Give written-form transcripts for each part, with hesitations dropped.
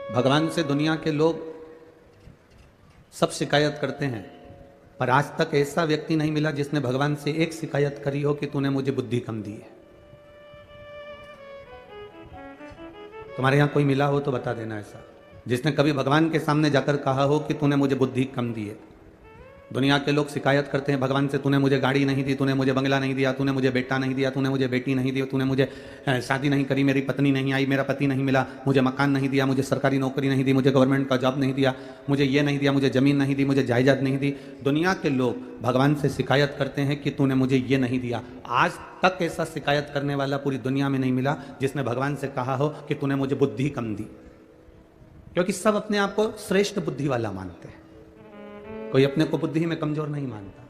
भगवान से दुनिया के लोग सब शिकायत करते हैं, पर आज तक ऐसा व्यक्ति नहीं मिला जिसने भगवान से एक शिकायत करी हो कि तूने मुझे बुद्धि कम दी है। तुम्हारे यहां कोई मिला हो तो बता देना ऐसा, जिसने कभी भगवान के सामने जाकर कहा हो कि तूने मुझे बुद्धि कम दी है। दुनिया के लोग शिकायत करते हैं भगवान से, तूने मुझे गाड़ी नहीं दी, तूने मुझे बंगला नहीं दिया, तूने मुझे बेटा नहीं दिया, तूने मुझे बेटी नहीं दी, तूने मुझे शादी नहीं करी, मेरी पत्नी नहीं आई, मेरा पति नहीं मिला, मुझे मकान नहीं दिया, मुझे सरकारी नौकरी नहीं दी, मुझे गवर्नमेंट का जॉब नहीं दिया, मुझे ये नहीं दिया, मुझे ज़मीन नहीं दी, मुझे जायदाद नहीं दी। दुनिया के लोग भगवान से शिकायत करते हैं कि तूने मुझे ये नहीं दिया। आज तक ऐसा शिकायत करने वाला पूरी दुनिया में नहीं मिला जिसने भगवान से कहा हो कि तूने मुझे बुद्धि कम दी, क्योंकि सब अपने आप को श्रेष्ठ बुद्धि वाला मानते हैं, कोई अपने को बुद्धि में कमजोर नहीं मानता।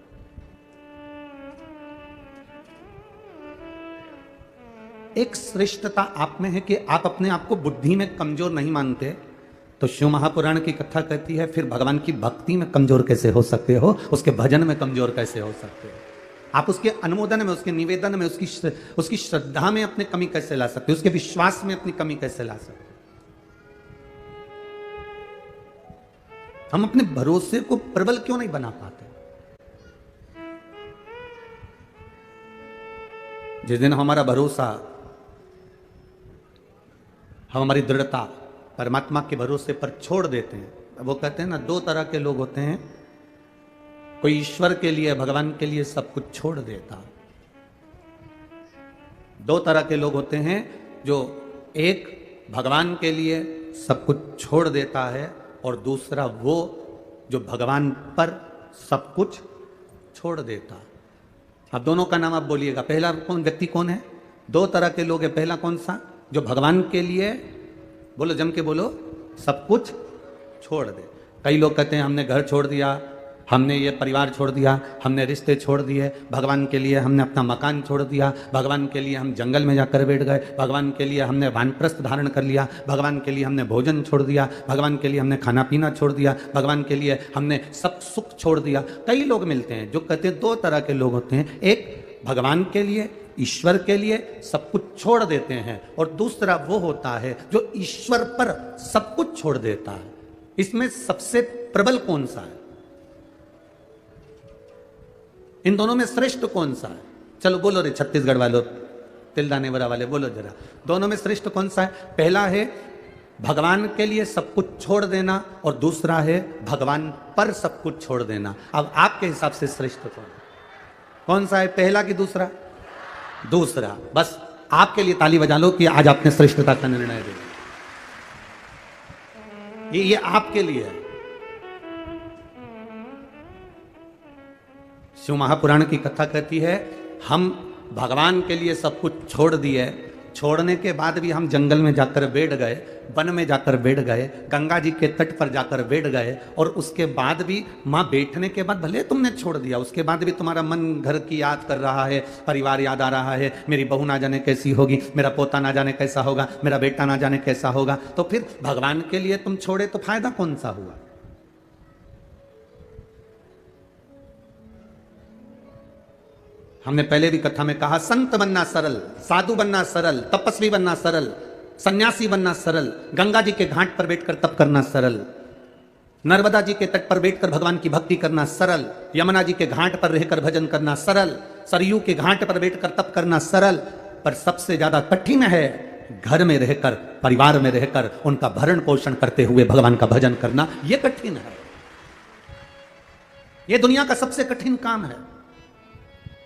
एक श्रेष्ठता आप में है कि आप अपने आप को बुद्धि में कमजोर नहीं मानते, तो शिव महापुराण की कथा कहती है फिर भगवान की भक्ति में कमजोर कैसे हो सकते हो, उसके भजन में कमजोर कैसे हो सकते हो, आप उसके अनुमोदन में, उसके निवेदन में, उसकी श्रद्धा में अपनी कमी कैसे ला सकते हो, उसके विश्वास में अपनी कमी कैसे ला सकते हो। हम अपने भरोसे को प्रबल क्यों नहीं बना पाते। जिस दिन हमारा भरोसा, हम हमारी दृढ़ता परमात्मा के भरोसे पर छोड़ देते हैं, वो कहते हैं ना, दो तरह के लोग होते हैं, कोई ईश्वर के लिए, भगवान के लिए सब कुछ छोड़ देता। दो तरह के लोग होते हैं, जो एक भगवान के लिए सब कुछ छोड़ देता है और दूसरा वो जो भगवान पर सब कुछ छोड़ देता। अब दोनों का नाम आप बोलिएगा, पहला कौन व्यक्ति कौन है? दो तरह के लोग हैं। पहला कौन सा? जो भगवान के लिए, बोलो जम के बोलो, सब कुछ छोड़ दे। कई लोग कहते हैं हमने घर छोड़ दिया, हमने ये परिवार छोड़ दिया, हमने रिश्ते छोड़ दिए, भगवान के लिए हमने अपना मकान छोड़ दिया, भगवान के लिए हम जंगल में जाकर बैठ गए, भगवान के लिए हमने वानप्रस्थ धारण कर लिया, भगवान के लिए हमने भोजन छोड़ दिया, भगवान के लिए हमने खाना पीना छोड़ दिया, भगवान के लिए हमने सब सुख छोड़ दिया। कई लोग मिलते हैं जो कहते हैं, दो तरह के लोग होते हैं, एक भगवान के लिए, ईश्वर के लिए सब कुछ छोड़ देते हैं, और दूसरा वो होता है जो ईश्वर पर सब कुछ छोड़ देता है। इसमें सबसे प्रबल कौन सा है? इन दोनों में श्रेष्ठ कौन सा है? चलो बोलो रे छत्तीसगढ़ वालों, तिलदानेवरा वाले, बोलो जरा, दोनों में श्रेष्ठ कौन सा है? पहला है भगवान के लिए सब कुछ छोड़ देना, और दूसरा है भगवान पर सब कुछ छोड़ देना। अब आपके हिसाब से श्रेष्ठ कौन सा है, पहला कि दूसरा? दूसरा। बस आपके लिए ताली बजा लो कि आज आपने श्रेष्ठता का निर्णय दिया। ये आपके लिए है। शिव महापुराण की कथा कहती है, हम भगवान के लिए सब कुछ छोड़ दिए, छोड़ने के बाद भी हम जंगल में जाकर बैठ गए, वन में जाकर बैठ गए, गंगा जी के तट पर जाकर बैठ गए, और उसके बाद भी माँ बैठने के बाद भले तुमने छोड़ दिया, उसके बाद भी तुम्हारा मन घर की याद कर रहा है, परिवार याद आ रहा है, मेरी बहू ना जाने कैसी होगी, मेरा पोता ना जाने कैसा होगा, मेरा बेटा ना जाने कैसा होगा, तो फिर भगवान के लिए तुम छोड़े तो फायदा कौन सा हुआ? हमने पहले भी कथा में कहा, संत बनना सरल, साधु बनना सरल, तपस्वी बनना सरल, सन्यासी बनना सरल, गंगा जी के घाट पर बैठकर तप करना सरल, नर्मदा जी के तट पर बैठकर भगवान की भक्ति करना सरल, यमुना जी के घाट पर रहकर भजन करना सरल, सरयू के घाट पर बैठकर तप करना सरल, पर सबसे ज्यादा कठिन है घर में रहकर, परिवार में रहकर उनका भरण पोषण करते हुए भगवान का भजन करना। यह कठिन है, यह दुनिया का सबसे कठिन काम है।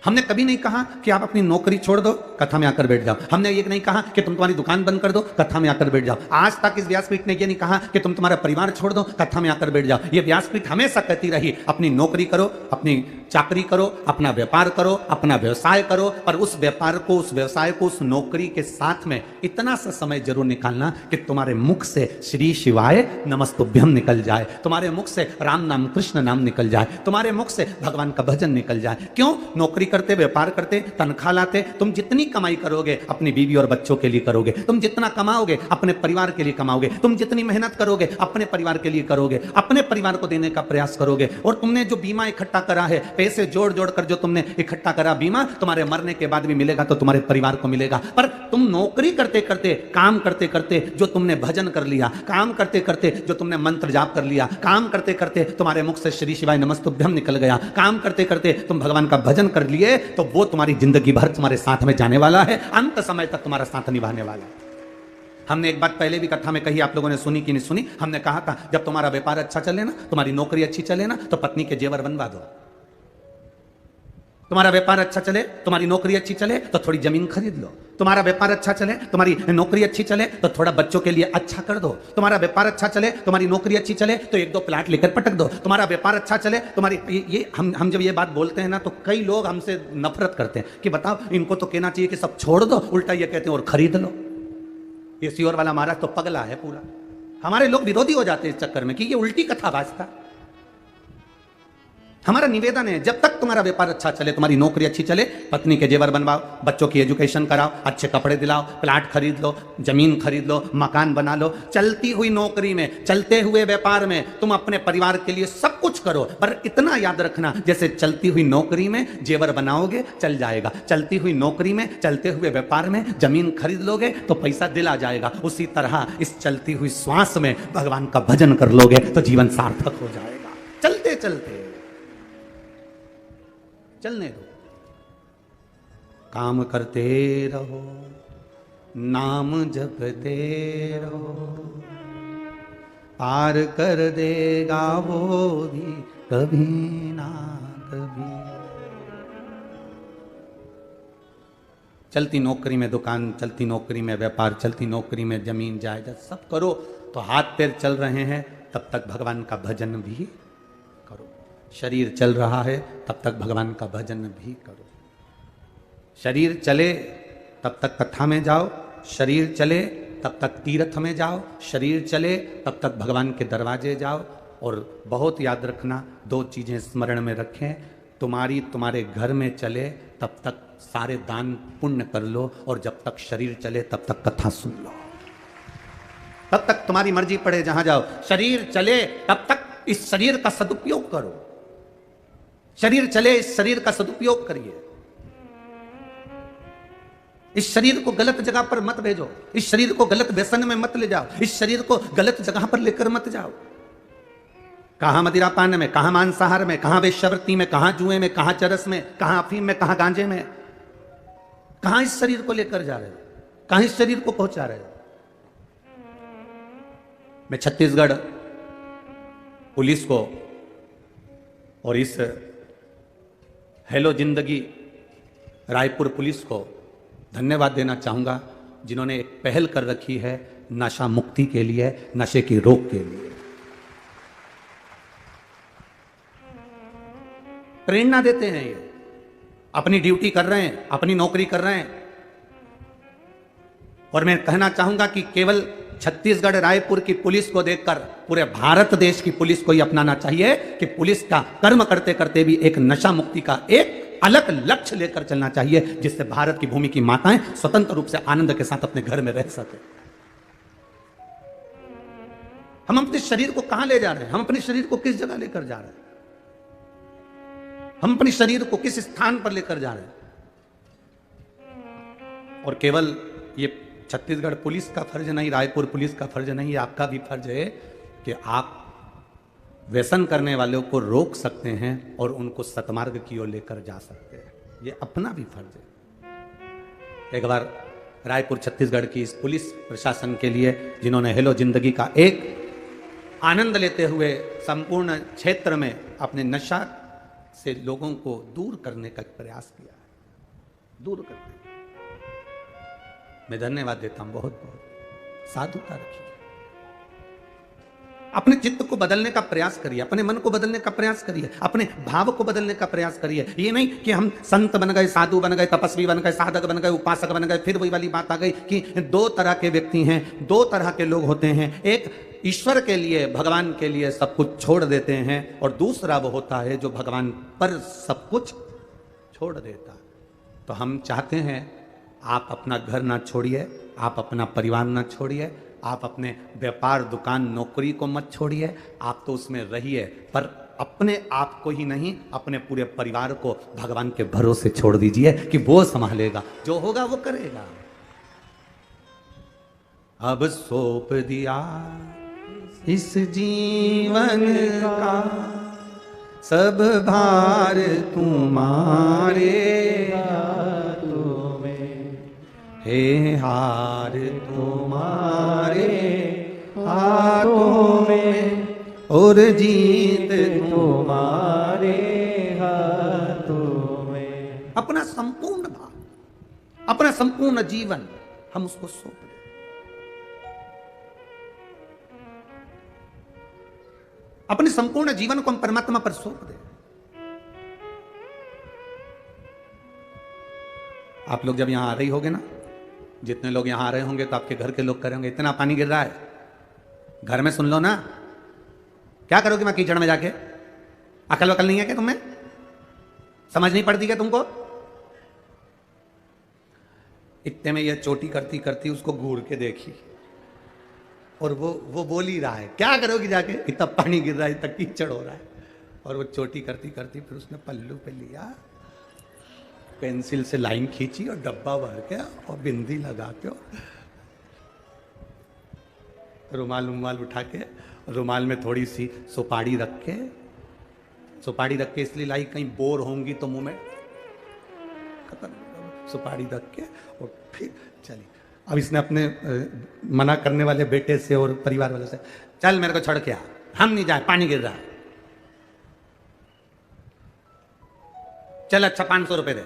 हमने कभी नहीं कहा कि आप अपनी नौकरी छोड़ दो, कथा में आकर बैठ जाओ। हमने ये नहीं कहा कि तुम तुम्हारी दुकान बंद कर दो, कथा में आकर बैठ जाओ। आज तक इस व्यासपीठ ने ये नहीं कहा कि तुम तुम्हारा परिवार छोड़ दो, कथा में आकर बैठ जाओ। ये व्यासपीठ हमेशा कहती रही, अपनी नौकरी करो, अपनी चाकरी करो, अपना व्यापार करो, अपना व्यवसाय करो, पर उस व्यापार को, उस व्यवसाय को, उस नौकरी के साथ में इतना सा समय जरूर निकालना कि तुम्हारे मुख से श्री शिवाय नमस्तुभ्यम निकल जाए, तुम्हारे मुख से राम नाम, कृष्ण नाम निकल जाए, तुम्हारे मुख से भगवान का भजन निकल जाए। क्यों? नौकरी करते, व्यापार करते, तनख्वाह लाते, तुम जितनी कमाई करोगे अपनी बीवी और बच्चों के लिए करोगे, तुम जितना कमाओगे अपने परिवार के लिए कमाओगे, तुम जितनी मेहनत करोगे अपने परिवार के लिए करोगे, अपने परिवार को देने का प्रयास करोगे। और तुमने जो बीमा इकट्ठा करा है, पैसे जोड़ जोड़ कर जो तुमने इकट्ठा करा बीमा, तुम्हारे मरने के बाद भी मिलेगा तो तुम्हारे परिवार को मिलेगा। पर तुम नौकरी करते करते, काम करते करते जो तुमने भजन कर लिया, काम करते करते जो तुमने मंत्र जाप कर लिया, काम करते करते तुम्हारे मुख से श्री शिवाय नमस्तुभ्यम निकल गया, काम करते करते तुम भगवान का भजन कर लिए, तो वो तुम्हारी जिंदगी भर तुम्हारे साथ में जाने वाला है, अंत समय तक तुम्हारा साथ निभाने वाला है। हमने एक बात पहले भी कथा में कही, आप लोगों ने सुनी कि नहीं सुनी? हमने कहा था जब तुम्हारा व्यापार अच्छा चले ना, तुम्हारी नौकरी अच्छी चले ना, तो पत्नी के जेवर बनवा दो। तुम्हारा व्यापार अच्छा चले, तुम्हारी नौकरी अच्छी चले तो थोड़ी जमीन खरीद लो। तुम्हारा व्यापार अच्छा चले, तुम्हारी नौकरी अच्छी चले तो थोड़ा बच्चों के लिए अच्छा कर दो। तुम्हारा व्यापार अच्छा चले, तुम्हारी नौकरी अच्छी चले तो एक दो प्लाट लेकर पटक दो। तुम्हारा व्यापार अच्छा चले, तुम्हारी ये हम जब ये बात बोलते हैं ना, तो कई लोग हमसे नफरत करते हैं कि बताओ, इनको तो कहना चाहिए कि सब छोड़ दो, उल्टा ये कहते हैं और खरीद लो। ये सियोर वाला महाराज तो पगला है पूरा। हमारे लोग विरोधी हो जाते हैं इस चक्कर में कि ये उल्टी कथा बाजता। हमारा निवेदन है, जब तक तुम्हारा व्यापार अच्छा चले, तुम्हारी नौकरी अच्छी चले, पत्नी के जेवर बनवाओ, बच्चों की एजुकेशन कराओ, अच्छे कपड़े दिलाओ, प्लाट खरीद लो, जमीन खरीद लो, मकान बना लो। चलती हुई नौकरी में, चलते हुए व्यापार में तुम अपने परिवार के लिए सब कुछ करो, पर इतना याद रखना, जैसे चलती हुई नौकरी में जेवर बनाओगे चल जाएगा, चलती हुई नौकरी में, चलते हुए व्यापार में जमीन खरीद लोगे तो पैसा दिला जाएगा, उसी तरह इस चलती हुई श्वास में भगवान का भजन कर लोगे तो जीवन सार्थक हो जाएगा। चलते चलते चलने दो, काम करते रहो, नाम जपते रहो, पार कर देगा वो भी कभी ना कभी। चलती नौकरी में दुकान, चलती नौकरी में व्यापार, चलती नौकरी में जमीन जायदाद सब करो, तो हाथ पैर चल रहे हैं तब तक भगवान का भजन भी करो। शरीर चल रहा है तब तक भगवान का भजन भी करो। शरीर चले तब तक कथा में जाओ, शरीर चले तब तक तीर्थ में जाओ, शरीर चले तब तक भगवान के दरवाजे जाओ। और बहुत याद रखना, दो चीजें स्मरण में रखें, तुम्हारे घर में चले तब तक सारे दान पुण्य कर लो, और जब तक शरीर चले तब तक कथा सुन लो, तब तक तुम्हारी मर्जी पड़े जहां जाओ। शरीर चले तब तक इस शरीर का सदुपयोग करो, शरीर चले इस शरीर का सदुपयोग करिए। इस शरीर को गलत जगह पर मत भेजो, इस शरीर को गलत व्यसन में मत ले जाओ, इस शरीर को गलत जगह पर लेकर मत जाओ। कहां मदिरापान में, कहां मांसाहार में, कहां वेश्यावृत्ति में, कहां जुए में, कहां चरस में, कहां अफीम में, कहां गांजे में, कहां इस शरीर को लेकर जा रहे हो, कहां इस शरीर को पहुंचा रहे हो। मैं छत्तीसगढ़ पुलिस को और इस हेलो जिंदगी रायपुर पुलिस को धन्यवाद देना चाहूंगा, जिन्होंने एक पहल कर रखी है नशा मुक्ति के लिए, नशे की रोक के लिए। प्रेरणा देते हैं, ये अपनी ड्यूटी कर रहे हैं, अपनी नौकरी कर रहे हैं। और मैं कहना चाहूंगा कि केवल छत्तीसगढ़ रायपुर की पुलिस को देखकर पूरे भारत देश की पुलिस को ही अपनाना चाहिए कि पुलिस का कर्म करते करते भी एक नशा मुक्ति का एक अलग लक्ष्य लेकर चलना चाहिए, जिससे भारत की भूमि की माताएं स्वतंत्र रूप से आनंद के साथ अपने घर में रह सके। हम अपने शरीर को कहां ले जा रहे हैं, हम अपने शरीर को किस जगह लेकर जा रहे हैं, हम अपने शरीर को किस स्थान पर लेकर जा रहे हैं। और केवल ये छत्तीसगढ़ पुलिस का फर्ज नहीं, रायपुर पुलिस का फर्ज नहीं, आपका भी फर्ज है कि आप व्यसन करने वालों को रोक सकते हैं और उनको सतमार्ग की ओर लेकर जा सकते हैं। ये अपना भी फर्ज है। एक बार रायपुर छत्तीसगढ़ की इस पुलिस प्रशासन के लिए, जिन्होंने हेलो जिंदगी का एक आनंद लेते हुए संपूर्ण क्षेत्र में अपने नशा से लोगों को दूर करने का प्रयास किया है, दूर करने, मैं धन्यवाद देता हूं। बहुत बहुत साधुता रखिए, अपने चित्त को बदलने का प्रयास करिए, अपने मन को बदलने का प्रयास करिए, अपने भाव को बदलने का प्रयास करिए। ये नहीं कि हम संत बन गए, साधु बन गए, तपस्वी बन गए, साधक बन गए, उपासक बन गए, फिर वही वाली बात आ गई कि दो तरह के व्यक्ति हैं, दो तरह के लोग होते हैं। एक ईश्वर के लिए, भगवान के लिए सब कुछ छोड़ देते हैं, और दूसरा वो होता है जो भगवान पर सब कुछ छोड़ देता। तो हम चाहते हैं आप अपना घर ना छोड़िए, आप अपना परिवार ना छोड़िए, आप अपने व्यापार दुकान नौकरी को मत छोड़िए, आप तो उसमें रहिए, पर अपने आप को ही नहीं, अपने पूरे परिवार को भगवान के भरोसे छोड़ दीजिए कि वो संभालेगा, जो होगा वो करेगा। अब सौंप दिया इस जीवन का सब भार तुम्हारे हाथों में, हे हार तुम्हारे हाथों में और जीत तुम्हारे हाथों में। अपना संपूर्ण भाव, अपना संपूर्ण जीवन हम उसको सौंप दें। अपने संपूर्ण जीवन को हम परमात्मा पर सौंप दें। आप लोग जब यहां आ रही होगे ना, जितने लोग यहां आ रहे होंगे तो आपके घर के लोग करेंगे, इतना पानी गिर रहा है, घर में सुन लो ना, क्या करोगे मैं कीचड़ में जाके? अकल वकल नहीं है क्या तुम्हें? समझ नहीं पड़ती क्या तुमको? इतने में यह चोटी करती करती उसको घूर के देखी और वो बोल ही रहा है, क्या करोगी जाके? इतना पानी गिर रहा है, इतना कीचड़ हो रहा है। और वो चोटी करती करती फिर उसने पल्लू पे लिया, पेंसिल से लाइन खींची और डब्बा भर के और बिंदी लगा के रुमाल उठा के, रुमाल में थोड़ी सी सुपारी रख के इसलिए लाई कहीं बोर होंगी तो मुंह में सुपारी रख के और फिर चली। अब इसने अपने मना करने वाले बेटे से और परिवार वाले से, चल मेरे को छोड़ के आ, हम नहीं जाए, पानी गिर रहा है। चल अच्छा 500 रुपए दे।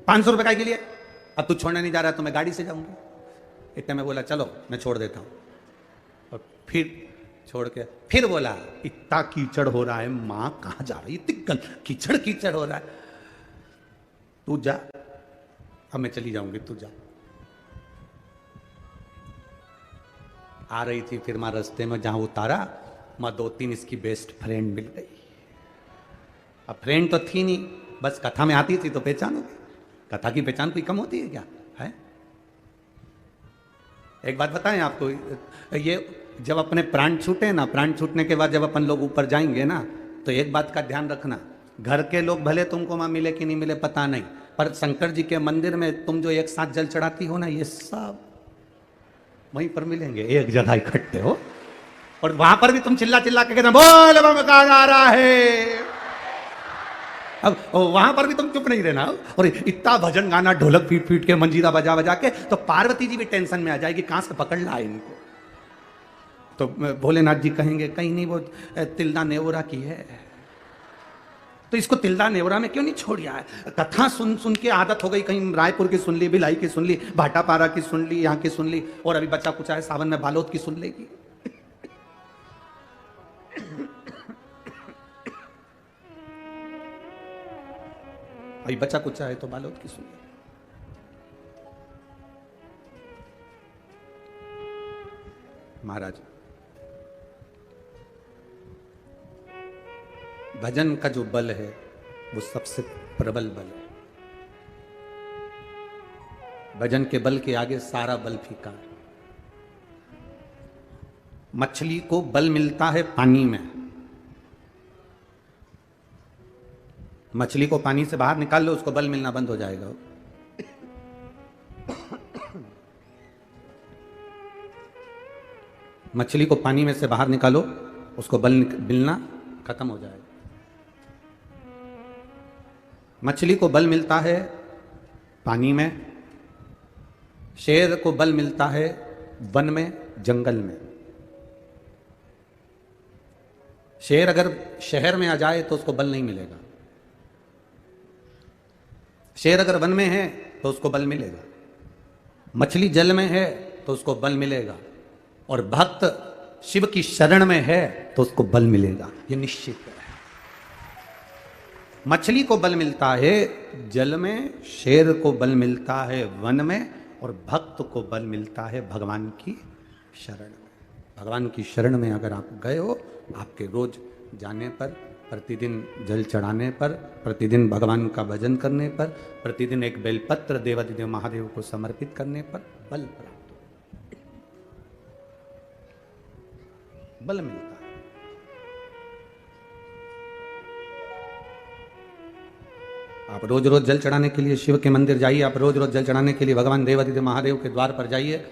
500 रुपए काय के लिए? अब तू छोड़ने नहीं जा रहा तो मैं गाड़ी से जाऊंगा। इतने में बोला चलो मैं छोड़ देता हूं, और फिर छोड़ के फिर बोला इतना कीचड़ हो रहा है, मां कहां जा रही, इतनी कीचड़ हो रहा है, तू जा, अब मैं चली जाऊंगी, तू जा। आ रही थी, फिर मां रास्ते में जहां उतारा, मां 2-3 इसकी बेस्ट फ्रेंड मिल गई। अब फ्रेंड तो थी नहीं, बस कथा में आती थी तो पहचान हो गई। कथा की पहचान कोई कम होती है क्या? है? एक बात बताएं आपको, ये जब अपने प्राण छूटे ना, प्राण छूटने के बाद जब अपन लोग ऊपर जाएंगे ना, तो एक बात का ध्यान रखना, घर के लोग भले तुमको वहां मिले कि नहीं मिले पता नहीं, पर शंकर जी के मंदिर में तुम जो एक साथ जल चढ़ाती हो ना, ये सब वहीं पर मिलेंगे, एक जगह इकट्ठे हो, और वहां पर भी तुम चिल्ला चिल्ला के कहना बोल बम का नारा है। अब वहां पर भी तुम चुप नहीं रहना, और इतना भजन गाना, ढोलक पीट पीट के, मंजीरा बजा बजा के, तो पार्वती जी भी टेंशन में आ जाएगी, कहां से पकड़ ला है इनको। तो भोलेनाथ जी कहेंगे कहीं नहीं वो तिल्दा नेवरा की है, तो इसको तिल्दा नेवरा में क्यों नहीं छोड़िया है? कथा सुन सुन के आदत हो गई, कहीं रायपुर की सुन ली, भिलाई की सुन ली, भाटापारा की सुन ली, यहाँ की सुन ली, और अभी बच्चा कुछ है सावन में बालोद की सुन लेगी। अभी बच्चा कुछ है तो बालोद की सुन ली। महाराज, भजन का जो बल है वो सबसे प्रबल बल है। भजन के बल के आगे सारा बल फीका है। मछली को बल मिलता है पानी में, मछली को पानी से बाहर निकाल लो, उसको बल मिलना बंद हो जाएगा। मछली को पानी में से बाहर निकालो, उसको बल मिलना खत्म हो जाएगा। मछली को बल मिलता है पानी में, शेर को बल मिलता है वन में, जंगल में। शेर अगर शहर में आ जाए तो उसको बल नहीं मिलेगा, शेर अगर वन में है तो उसको बल मिलेगा, मछली जल में है तो उसको बल मिलेगा, और भक्त शिव की शरण में है तो उसको बल मिलेगा, ये निश्चित है। मछली को बल मिलता है जल में, शेर को बल मिलता है वन में, और भक्त को बल मिलता है भगवान की शरण में। भगवान की शरण में अगर आप गए हो, आपके रोज जाने पर प्रतिदिन जल चढ़ाने पर, प्रतिदिन भगवान का भजन करने पर, प्रतिदिन एक बेलपत्र देवाधिदेव महादेव को समर्पित करने पर बल प्राप्त होता है, बल मिलता है। आप रोज रोज जल चढ़ाने के लिए शिव के मंदिर जाइए, आप रोज रोज जल चढ़ाने के लिए भगवान देवाधिदेव महादेव के द्वार पर जाइए।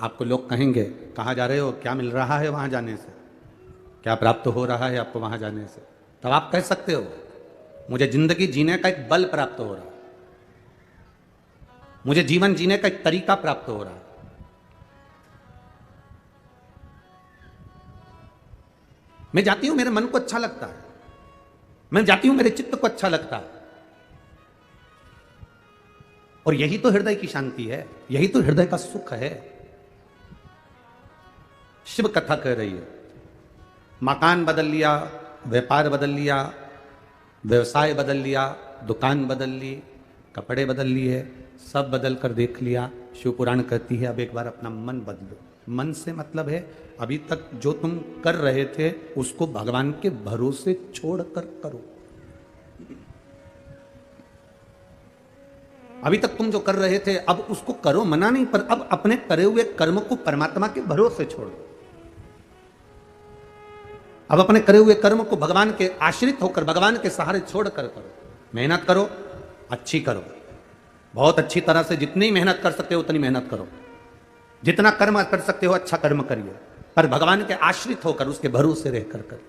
आपको लोग कहेंगे कहाँ जा रहे हो, क्या मिल रहा है वहां जाने से, क्या प्राप्त हो रहा है आपको वहां जाने से। तब आप कह सकते हो मुझे जिंदगी जीने का एक बल प्राप्त हो रहा है, मुझे जीवन जीने का एक तरीका प्राप्त हो रहा है। मैं जाती हूं, मेरे मन को अच्छा लगता है, मैं जाती हूं, मेरे चित्त को अच्छा लगता है। और यही तो हृदय की शांति है, यही तो हृदय का सुख है। शिव कथा कह रही है, मकान बदल लिया, व्यापार बदल लिया, व्यवसाय बदल लिया, दुकान बदल ली, कपड़े बदल लिए, सब बदल कर देख लिया। शिव पुराण कहती है अब एक बार अपना मन बदलो। मन से मतलब है अभी तक जो तुम कर रहे थे उसको भगवान के भरोसे छोड़कर करो। अभी तक तुम जो कर रहे थे अब उसको करो, मना नहीं, पर अब अपने करे हुए कर्म को परमात्मा के भरोसे छोड़ो। अब अपने करे हुए कर्म को भगवान के आश्रित होकर, भगवान के सहारे छोड़कर करो। मेहनत करो, अच्छी करो, बहुत अच्छी तरह से जितनी मेहनत कर सकते हो उतनी मेहनत करो, जितना कर्म कर सकते हो अच्छा कर्म करिए, पर भगवान के आश्रित होकर उसके भरोसे रहकर करिए।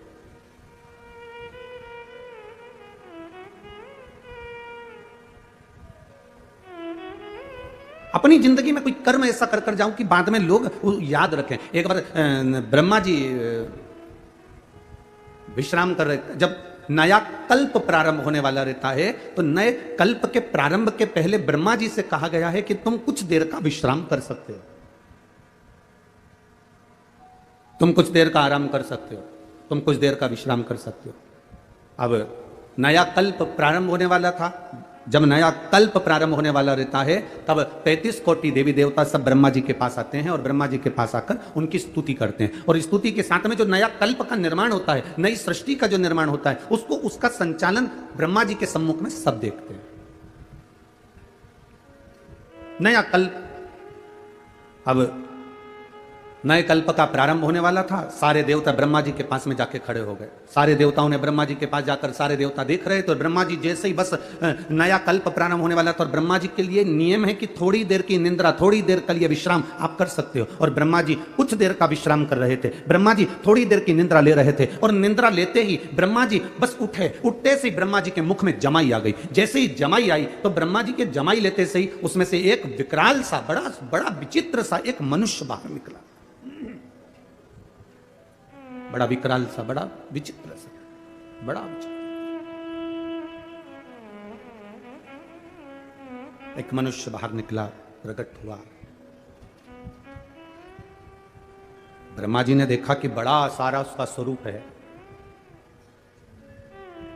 अपनी जिंदगी में कोई कर्म ऐसा कर कर जाऊं कि बाद में लोग याद रखें। एक बार ब्रह्मा जी विश्राम कर रहे थे, जब नया कल्प प्रारंभ होने वाला रहता है तो नए कल्प के प्रारंभ के पहले ब्रह्मा जी से कहा गया है कि तुम कुछ देर का विश्राम कर सकते हो, तुम कुछ देर का आराम कर सकते हो, तुम कुछ देर का विश्राम कर सकते हो। अब नया कल्प प्रारंभ होने वाला था, जब नया कल्प प्रारंभ होने वाला रहता है तब 33 कोटि देवी देवता सब ब्रह्मा जी के पास आते हैं और ब्रह्मा जी के पास आकर उनकी स्तुति करते हैं। और स्तुति के साथ में जो नया कल्प का निर्माण होता है, नई सृष्टि का जो निर्माण होता है, उसको उसका संचालन ब्रह्मा जी के सम्मुख में सब देखते हैं। नया कल्प, अब नए कल्प का प्रारंभ होने वाला था, सारे देवता ब्रह्मा जी के पास में जाके खड़े हो गए। सारे देवताओं ने ब्रह्मा जी के पास जाकर, सारे देवता देख रहे तो ब्रह्मा जी जैसे ही बस नया कल्प प्रारंभ होने वाला था, और ब्रह्मा जी के लिए नियम है कि थोड़ी देर की निंद्रा, थोड़ी देर के लिए विश्राम आप कर सकते हो। और ब्रह्मा जी कुछ देर का विश्राम कर रहे थे, ब्रह्मा जी थोड़ी देर की निंद्रा ले रहे थे। और निंद्रा लेते ही ब्रह्मा जी बस उठे, उठते से ब्रह्मा जी के मुख में जमाई आ गई। जैसे ही जमाई आई तो ब्रह्मा जी के जमाई लेते से ही उसमें से एक विकराल सा, बड़ा बड़ा विचित्र सा एक मनुष्य बाहर निकला। बड़ा विकराल सा, बड़ा विचित्र सा, बड़ा विचित्र एक मनुष्य बाहर निकला, प्रकट हुआ। ब्रह्मा जी ने देखा कि बड़ा सारा उसका स्वरूप है,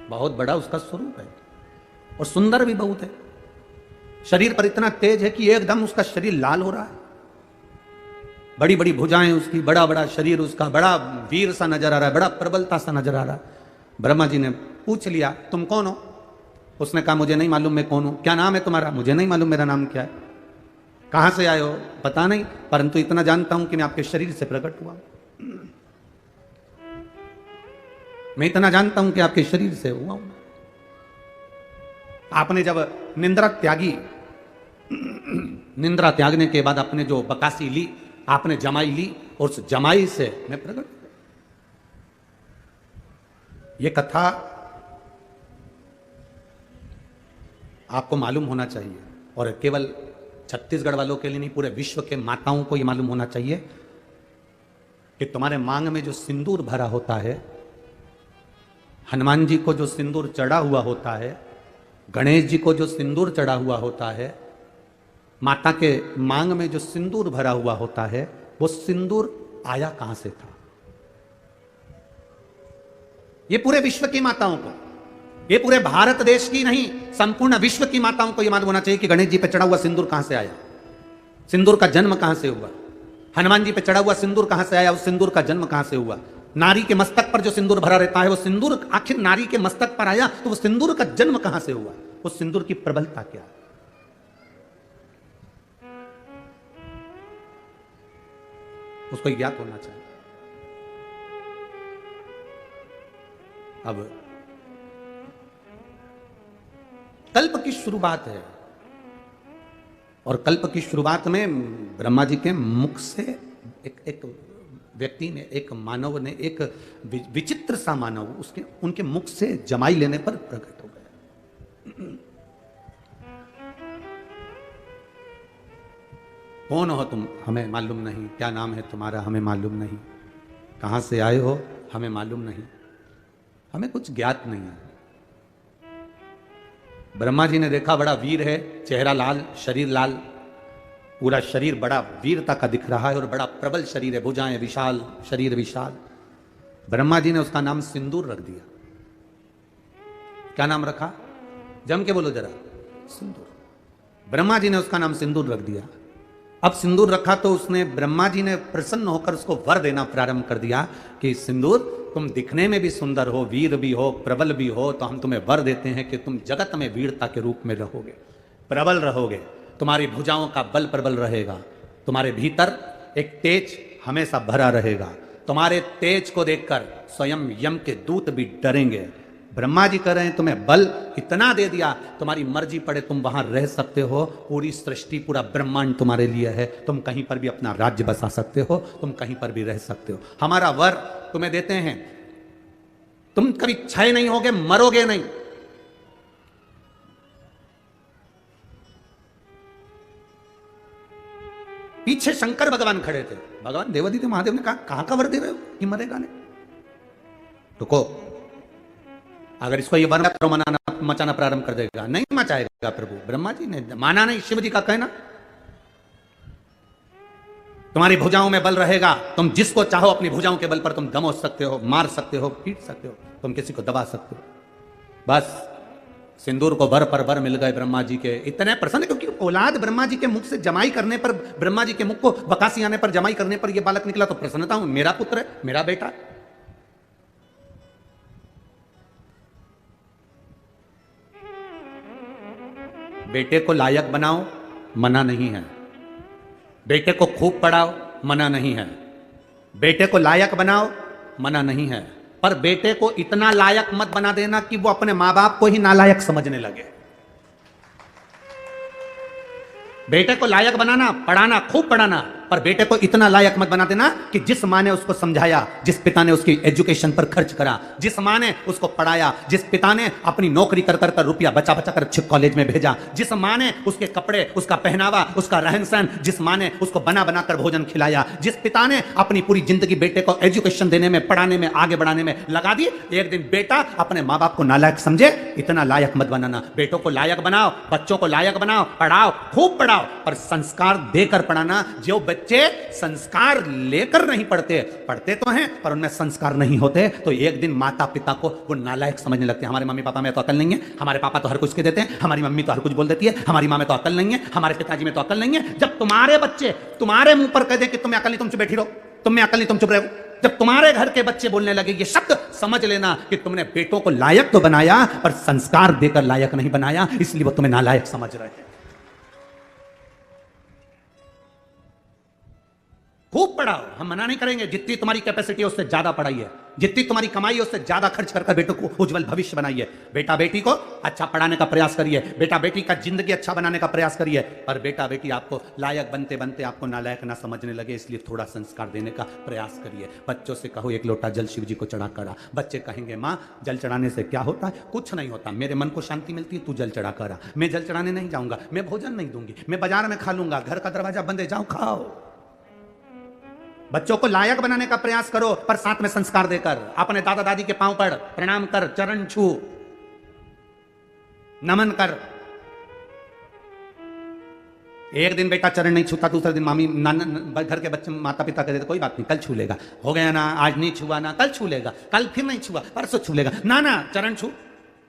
बहुत बड़ा उसका स्वरूप है और सुंदर भी बहुत है। शरीर पर इतना तेज है कि एकदम उसका शरीर लाल हो रहा है, बड़ी बड़ी भुजाएं उसकी, बड़ा बड़ा शरीर उसका, बड़ा वीर सा नजर आ रहा है, बड़ा प्रबलता सा नजर आ रहा है। ब्रह्मा जी ने पूछ लिया तुम कौन हो? उसने कहा मुझे नहीं मालूम मैं कौन हूं। क्या नाम है तुम्हारा? मुझे नहीं मालूम मेरा नाम क्या है। कहां से आए हो? पता नहीं, परंतु इतना जानता हूं कि मैं आपके शरीर से प्रकट हुआ, मैं इतना जानता हूं कि आपके शरीर से हुआ हूं। आपने जब निंद्रा त्यागी, निंद्रा त्यागने के बाद आपने जो बकासी ली, आपने जमाई ली और उस जमाई से मैं प्रकट हुआ। यह कथा आपको मालूम होना चाहिए, और केवल छत्तीसगढ़ वालों के लिए नहीं, पूरे विश्व के माताओं को यह मालूम होना चाहिए कि तुम्हारे मांग में जो सिंदूर भरा होता है, हनुमान जी को जो सिंदूर चढ़ा हुआ होता है, गणेश जी को जो सिंदूर चढ़ा हुआ होता है, माता के मांग में जो सिंदूर भरा हुआ होता है, वो सिंदूर आया कहां से था? ये पूरे विश्व की माताओं को, ये पूरे भारत देश की नहीं, संपूर्ण विश्व की माताओं को यह मालूम होना चाहिए कि गणेश जी पे चढ़ा हुआ सिंदूर कहां से आया, सिंदूर का जन्म कहां से हुआ, हनुमान जी पे चढ़ा हुआ सिंदूर कहां से आया, उस सिंदूर का जन्म कहां से हुआ। नारी के मस्तक पर जो सिंदूर भरा रहता है, वो सिंदूर आखिर नारी के मस्तक पर आया तो वो सिंदूर का जन्म कहां से हुआ, उस सिंदूर की प्रबलता क्या है? उसको ज्ञात होना चाहिए। अब कल्प की शुरुआत है, और कल्प की शुरुआत में ब्रह्मा जी के मुख से एक व्यक्ति ने, एक मानव ने, एक विचित्र सा मानव उसके उनके मुख से जमाई लेने पर प्रकट हो गया। कौन हो तुम? हमें मालूम नहीं। क्या नाम है तुम्हारा? हमें मालूम नहीं। कहां से आए हो? हमें मालूम नहीं। हमें कुछ ज्ञात नहीं है। ब्रह्मा जी ने देखा बड़ा वीर है, चेहरा लाल, शरीर लाल, पूरा शरीर बड़ा वीरता का दिख रहा है और बड़ा प्रबल शरीर है, भुजाएं विशाल, शरीर विशाल। ब्रह्मा जी ने उसका नाम सिंदूर रख दिया। क्या नाम रखा? जम के बोलो जरा। सिंदूर। ब्रह्मा जी ने उसका नाम सिंदूर रख दिया। अब सिंदूर रखा तो उसने, ब्रह्मा जी ने प्रसन्न होकर उसको वर देना प्रारंभ कर दिया कि सिंदूर, तुम दिखने में भी सुंदर हो, वीर भी हो, प्रबल भी हो, तो हम तुम्हें वर देते हैं कि तुम जगत में वीरता के रूप में रहोगे, प्रबल रहोगे, तुम्हारी भुजाओं का बल प्रबल रहेगा, तुम्हारे भीतर एक तेज हमेशा भरा रहेगा, तुम्हारे तेज को देखकर स्वयं यम के दूत भी डरेंगे। ब्रह्मा जी कह रहे हैं तुम्हें बल इतना दे दिया, तुम्हारी मर्जी पड़े तुम वहां रह सकते हो, पूरी सृष्टि, पूरा ब्रह्मांड तुम्हारे लिए है, तुम कहीं पर भी अपना राज्य बसा सकते हो, तुम कहीं पर भी रह सकते हो। हमारा वर तुम्हें देते हैं, तुम कभी क्षय नहीं होगे, मरोगे नहीं। पीछे शंकर भगवान खड़े थे। भगवान देवादित्य महादेव ने कहा कहां का वर दे रहे हो कि मरेगा नहीं? रुको, अगर इसको ये वर मचाना प्रारंभ कर देगा, नहीं मचाएगा प्रभु। ब्रह्मा जी ने माना नहीं, शिव जी का कहना। तुम्हारी भुजाओं में बल रहेगा, तुम जिसको चाहो अपनी भुजाओं के बल पर तुम दमोच सकते हो, मार सकते हो, पीट सकते हो, तुम किसी को दबा सकते हो। बस सिंदूर को वर पर वर मिल गए ब्रह्मा जी के। इतने प्रसन्न, क्योंकि औलाद ब्रह्मा जी के मुख से जमाई करने पर, ब्रह्मा जी के मुख को बकासी आने पर, जमाई करने पर यह बालक निकला, तो प्रसन्नता हूं, मेरा पुत्र है, मेरा बेटा। बेटे को लायक बनाओ, मना नहीं है। बेटे को खूब पढ़ाओ, मना नहीं है। बेटे को लायक बनाओ, मना नहीं है। पर बेटे को इतना लायक मत बना देना कि वो अपने मां बाप को ही नालायक समझने लगे। बेटे को लायक बनाना, पढ़ाना, खूब पढ़ाना, पर बेटे को इतना लायक मत बना देना कि जिस मां ने उसको समझाया, जिस पिता ने उसकी एजुकेशन पर खर्च करा, जिस मां ने उसको पढ़ाया, जिस पिता ने अपनी नौकरी कर कर रुपया बचा बचा कर अच्छे कॉलेज में भेजा, जिस मां ने उसके कपड़े, उसका पहनावा, उसका रहन सहन, जिस मां ने उसको बना बना कर भोजन खिलाया, जिस पिता ने अपनी पूरी जिंदगी बेटे को एजुकेशन देने में, पढ़ाने में, आगे बढ़ाने में लगा दी, एक दिन बेटा अपने मां बाप को नालायक समझे, इतना लायक मत बनाना। बेटों को लायक बनाओ, बच्चों को लायक बनाओ, पढ़ाओ, खूब पढ़ाओ, पर संस्कार देकर पढ़ाना। जो बच्चे संस्कार लेकर नहीं पढ़ते, पढ़ते तो हैं पर उनमें संस्कार नहीं होते, तो एक दिन माता पिता को वो नालायक समझने लगते हैं। हमारे मम्मी पापा में तो अकल नहीं है, हमारे पापा तो हर कुछ के देते हैं, हमारी मम्मी तो हर कुछ बोल देती है, हमारी माँ में तो अकल नहीं है, हमारे पिताजी में तो अकल नहीं है। जब तुम्हारे बच्चे तुम्हारे मुंह पर कह दे कि तुम्हें अकल नहीं, तुम चुप बैठी रहो, तुम्हें अकल नहीं, तुम चुप रहो, जब तुम्हारे घर के बच्चे बोलने लगे ये शब्द, समझ लेना कि तुमने बेटों को लायक तो बनाया पर संस्कार देकर लायक नहीं बनाया, इसलिए वो तुम्हें नालायक समझ रहे हैं। खूब पढ़ाओ, हम मना नहीं करेंगे, जितनी तुम्हारी कैपेसिटी है उससे ज्यादा पढ़ाइए, जितनी तुम्हारी कमाई है उससे ज्यादा खर्च कर बेटों को उज्जवल भविष्य बनाइए। बेटा बेटी को अच्छा पढ़ाने का प्रयास करिए, बेटा बेटी का जिंदगी अच्छा बनाने का प्रयास करिए, पर बेटा बेटी आपको लायक बनते बनते आपको नालायक ना समझने लगे, इसलिए थोड़ा संस्कार देने का प्रयास करिए। बच्चों से कहो एक लोटा जल शिव जी को चढ़ा करा, बच्चे कहेंगे माँ जल चढ़ाने से क्या होता है? कुछ नहीं होता, मेरे मन को शांति मिलती है, तू जल चढ़ा करा। मैं जल चढ़ाने नहीं जाऊंगा, मैं भोजन नहीं दूंगी, मैं बाजार में खा लूंगा, घर का दरवाजा बंद है, जाओ खाओ। बच्चों को लायक बनाने का प्रयास करो, पर साथ में संस्कार देकर। अपने दादा दादी के पांव पड़, प्रणाम कर, चरण छू, नमन कर। एक दिन बेटा चरण नहीं छूता, दूसरे दिन मामी घर के बच्चे माता पिता कहते थे कोई बात नहीं, कल छू लेगा, हो गया ना, आज नहीं छुआ ना, कल छू लेगा, कल फिर नहीं छुआ, परसों छू लेगा, ना ना चरण छू।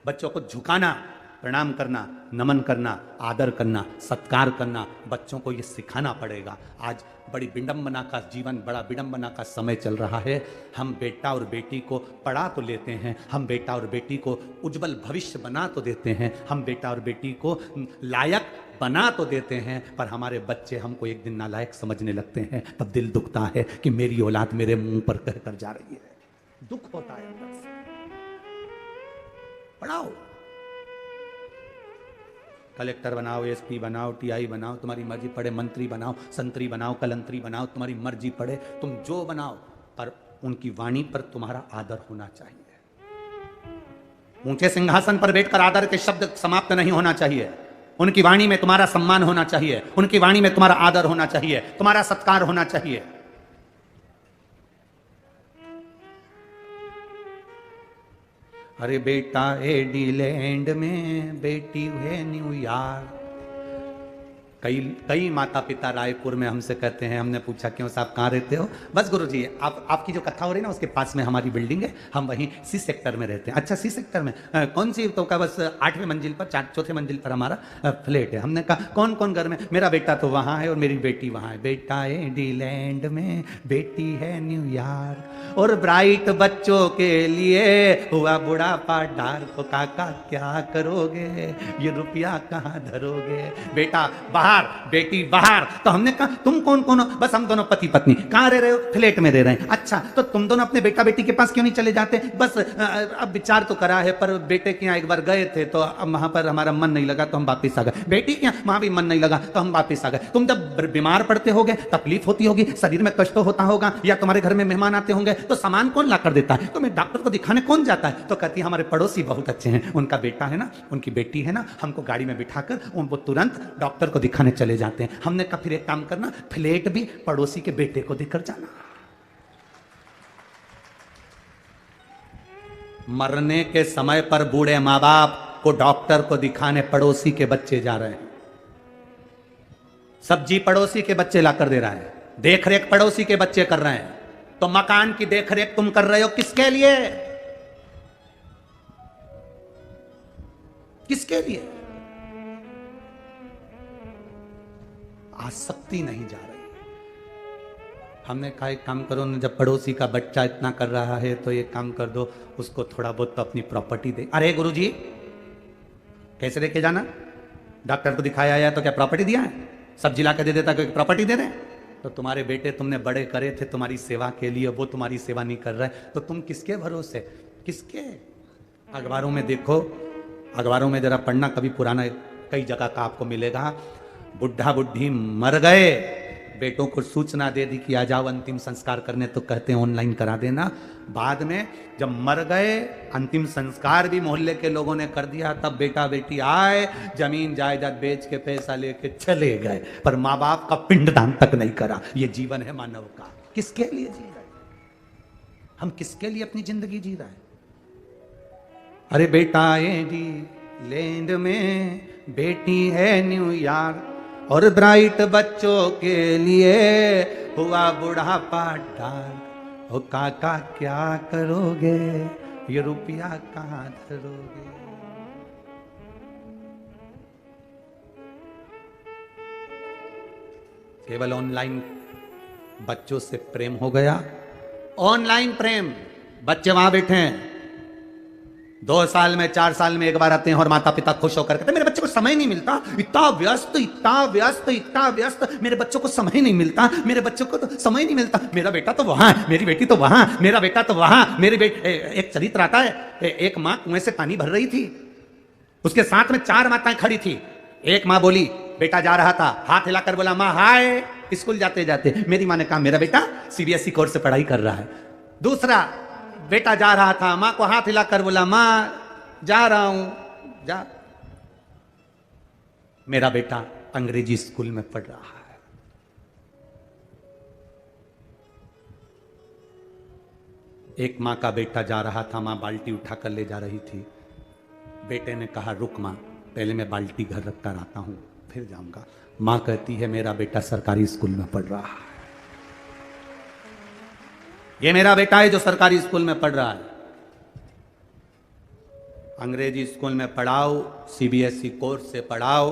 बच्चों को झुकाना, प्रणाम करना, नमन करना, आदर करना, सत्कार करना, बच्चों को ये सिखाना पड़ेगा। आज बड़ी विडंबना का जीवन, बड़ा विडंबना का समय चल रहा है। हम बेटा और बेटी को पढ़ा तो लेते हैं, हम बेटा और बेटी को उज्जवल भविष्य बना तो देते हैं, हम बेटा और बेटी को लायक बना तो देते हैं, पर हमारे बच्चे हमको एक दिन नालायक समझने लगते हैं। तब दिल दुखता है कि मेरी औलाद मेरे मुंह पर कहकर जा रही है, दुख होता है अंदर से। पढ़ाओ, कलेक्टर बनाओ, एसपी बनाओ, टीआई बनाओ, तुम्हारी मर्जी, पढ़े मंत्री बनाओ, संतरी बनाओ, कलंतरी बनाओ, तुम्हारी मर्जी, पढ़े तुम जो बनाओ, पर उनकी वाणी पर तुम्हारा आदर होना चाहिए। ऊंचे सिंहासन पर बैठकर आदर के शब्द समाप्त नहीं होना चाहिए। उनकी वाणी में तुम्हारा सम्मान होना चाहिए, उनकी वाणी में तुम्हारा आदर होना चाहिए, तुम्हारा सत्कार होना चाहिए। अरे बेटा एडीलैंड में, बेटी है न्यूयॉर्क। कई माता पिता रायपुर में हमसे कहते हैं, हमने पूछा क्यों साहब कहाँ रहते हो? बस गुरुजी आपकी जो कथा हो रही है ना, उसके पास में हमारी बिल्डिंग है, हम वहीं सी सेक्टर में रहते हैं। अच्छा सी सेक्टर में कौन सी? तो का बस 8वें मंजिल पर, चौथे मंजिल पर हमारा फ्लैट है। हमने कहा कौन कौन घर में? मेरा बेटा तो वहाँ है और मेरी बेटी वहाँ है। बेटा एडीलैंड में, बेटी है न्यूयॉर्क। और ब्राइट बच्चों के लिए हुआ बुढ़ापा डार्क। तो काका क्या करोगे, ये रुपया कहाँ धरोगे? बेटा बाहर, बेटी बाहर। तो हमने कहा तुम कौन कौन हो? बस हम दोनों पति पत्नी। कहाँ रह रहे हो? फ्लैट में रह रहे हैं। अच्छा, तो तुम दोनों अपने बेटा बेटी के पास क्यों नहीं चले जाते? बस अब विचार तो करा है, पर बेटे के यहाँ एक बार गए थे तो अब वहां पर हमारा मन नहीं लगा तो हम वापिस आ गए। बेटी के यहाँ वहां भी मन नहीं लगा तो हम वापिस आ गए। तुम जब बीमार पड़ते होगे, तकलीफ होती होगी, शरीर में कष्ट होता होगा, या तुम्हारे घर में मेहमान आते होंगे, तो सामान कौन ला कर देता है? तुम्हें डॉक्टर को दिखाने कौन जाता है? तो कहती है हमारे पड़ोसी बहुत अच्छे हैं, उनका बेटा है ना, उनकी बेटी है ना, हमको गाड़ी में बिठाकर वो तुरंत डॉक्टर को दिखाने चले जाते हैं। हमने कहा फिर एक काम करना, फ्लैट भी पड़ोसी के बेटे को देकर जाना। मरने के समय पर बूढ़े माँ बाप को डॉक्टर को दिखाने पड़ोसी के बच्चे जा रहे हैं। सब्जी पड़ोसी के बच्चे लाकर दे रहा है, देख रेख पड़ोसी के बच्चे कर रहे हैं। तो मकान की देख रेख तुम कर रहे हो किसके लिए? किसके लिए? आसक्ति नहीं जा रही। हमने कहा एक काम करो ना, जब पड़ोसी का बच्चा इतना कर रहा है तो एक काम कर दो, उसको थोड़ा बहुत तो अपनी प्रॉपर्टी दे। अरे गुरुजी कैसे लेके जाना? डॉक्टर को दिखाया आया तो क्या प्रॉपर्टी दिया है? सब्जी ला के दे देता, कोई प्रॉपर्टी दे रहे? तो तुम्हारे बेटे तुमने बड़े करे थे तुम्हारी सेवा के लिए, वो तुम्हारी सेवा नहीं कर रहे, तो तुम किसके भरोसे? किसके? अखबारों में देखो, अखबारों में जरा पढ़ना, कभी पुराना कई जगह का आपको मिलेगा। बुढ़ा बुढ़ी मर गए, बेटों को सूचना दे दी कि आ जाओ अंतिम संस्कार करने, तो कहते हैं ऑनलाइन करा देना। बाद में जब मर गए, अंतिम संस्कार भी मोहल्ले के लोगों ने कर दिया, तब बेटा बेटी आए, जमीन जायदाद बेच के पैसा लेके चले गए, पर माँ बाप का पिंडदान तक नहीं करा। ये जीवन है मानव का। किसके लिए जी रहे? हम किसके लिए अपनी जिंदगी जी रहे हैं? अरे बेटा एडीलैंड में, बेटी है न्यूयॉर्क। और ब्राइट बच्चों के लिए हुआ बुढ़ापा डार्क। ओ काका क्या करोगे, ये रुपया कहाँ धरोगे? केवल ऑनलाइन बच्चों से प्रेम हो गया। ऑनलाइन प्रेम, बच्चे वहां बैठे हैं, 2 साल में 4 साल में एक बार आते हैं और माता पिता खुश होकर कहते मेरे बच्चे को समय नहीं मिलता, इतना व्यस्त इतना व्यस्त इतना व्यस्त, मेरे बच्चों को समय नहीं मिलता, मेरे बच्चों को तो समय नहीं मिलता। मेरा बेटा तो वहां है, मेरी बेटी तो वहां, मेरा बेटा तो वहां, मेरी बेटी। एक चरित्र आता है, एक माँ कुएं से पानी भर रही थी, उसके साथ में 4 माताएं खड़ी थी। एक माँ बोली, बेटा जा रहा था, हाथ हिलाकर बोला माँ हाय, स्कूल जाते जाते। मेरी माँ ने कहा मेरा बेटा सीबीएसई कोर्स से पढ़ाई कर रहा है। दूसरा बेटा जा रहा था, मां को हाथ हिलाकर बोला मां जा रहा हूं, जा। मेरा बेटा अंग्रेजी स्कूल में पढ़ रहा है। एक मां का बेटा जा रहा था, मां बाल्टी उठाकर ले जा रही थी। बेटे ने कहा रुक मां, पहले मैं बाल्टी घर रख कर आता हूं, फिर जाऊंगा। मां कहती है मेरा बेटा सरकारी स्कूल में पढ़ रहा है, ये मेरा बेटा है जो सरकारी स्कूल में पढ़ रहा है। अंग्रेजी स्कूल में पढ़ाओ, सीबीएसई कोर्स से पढ़ाओ,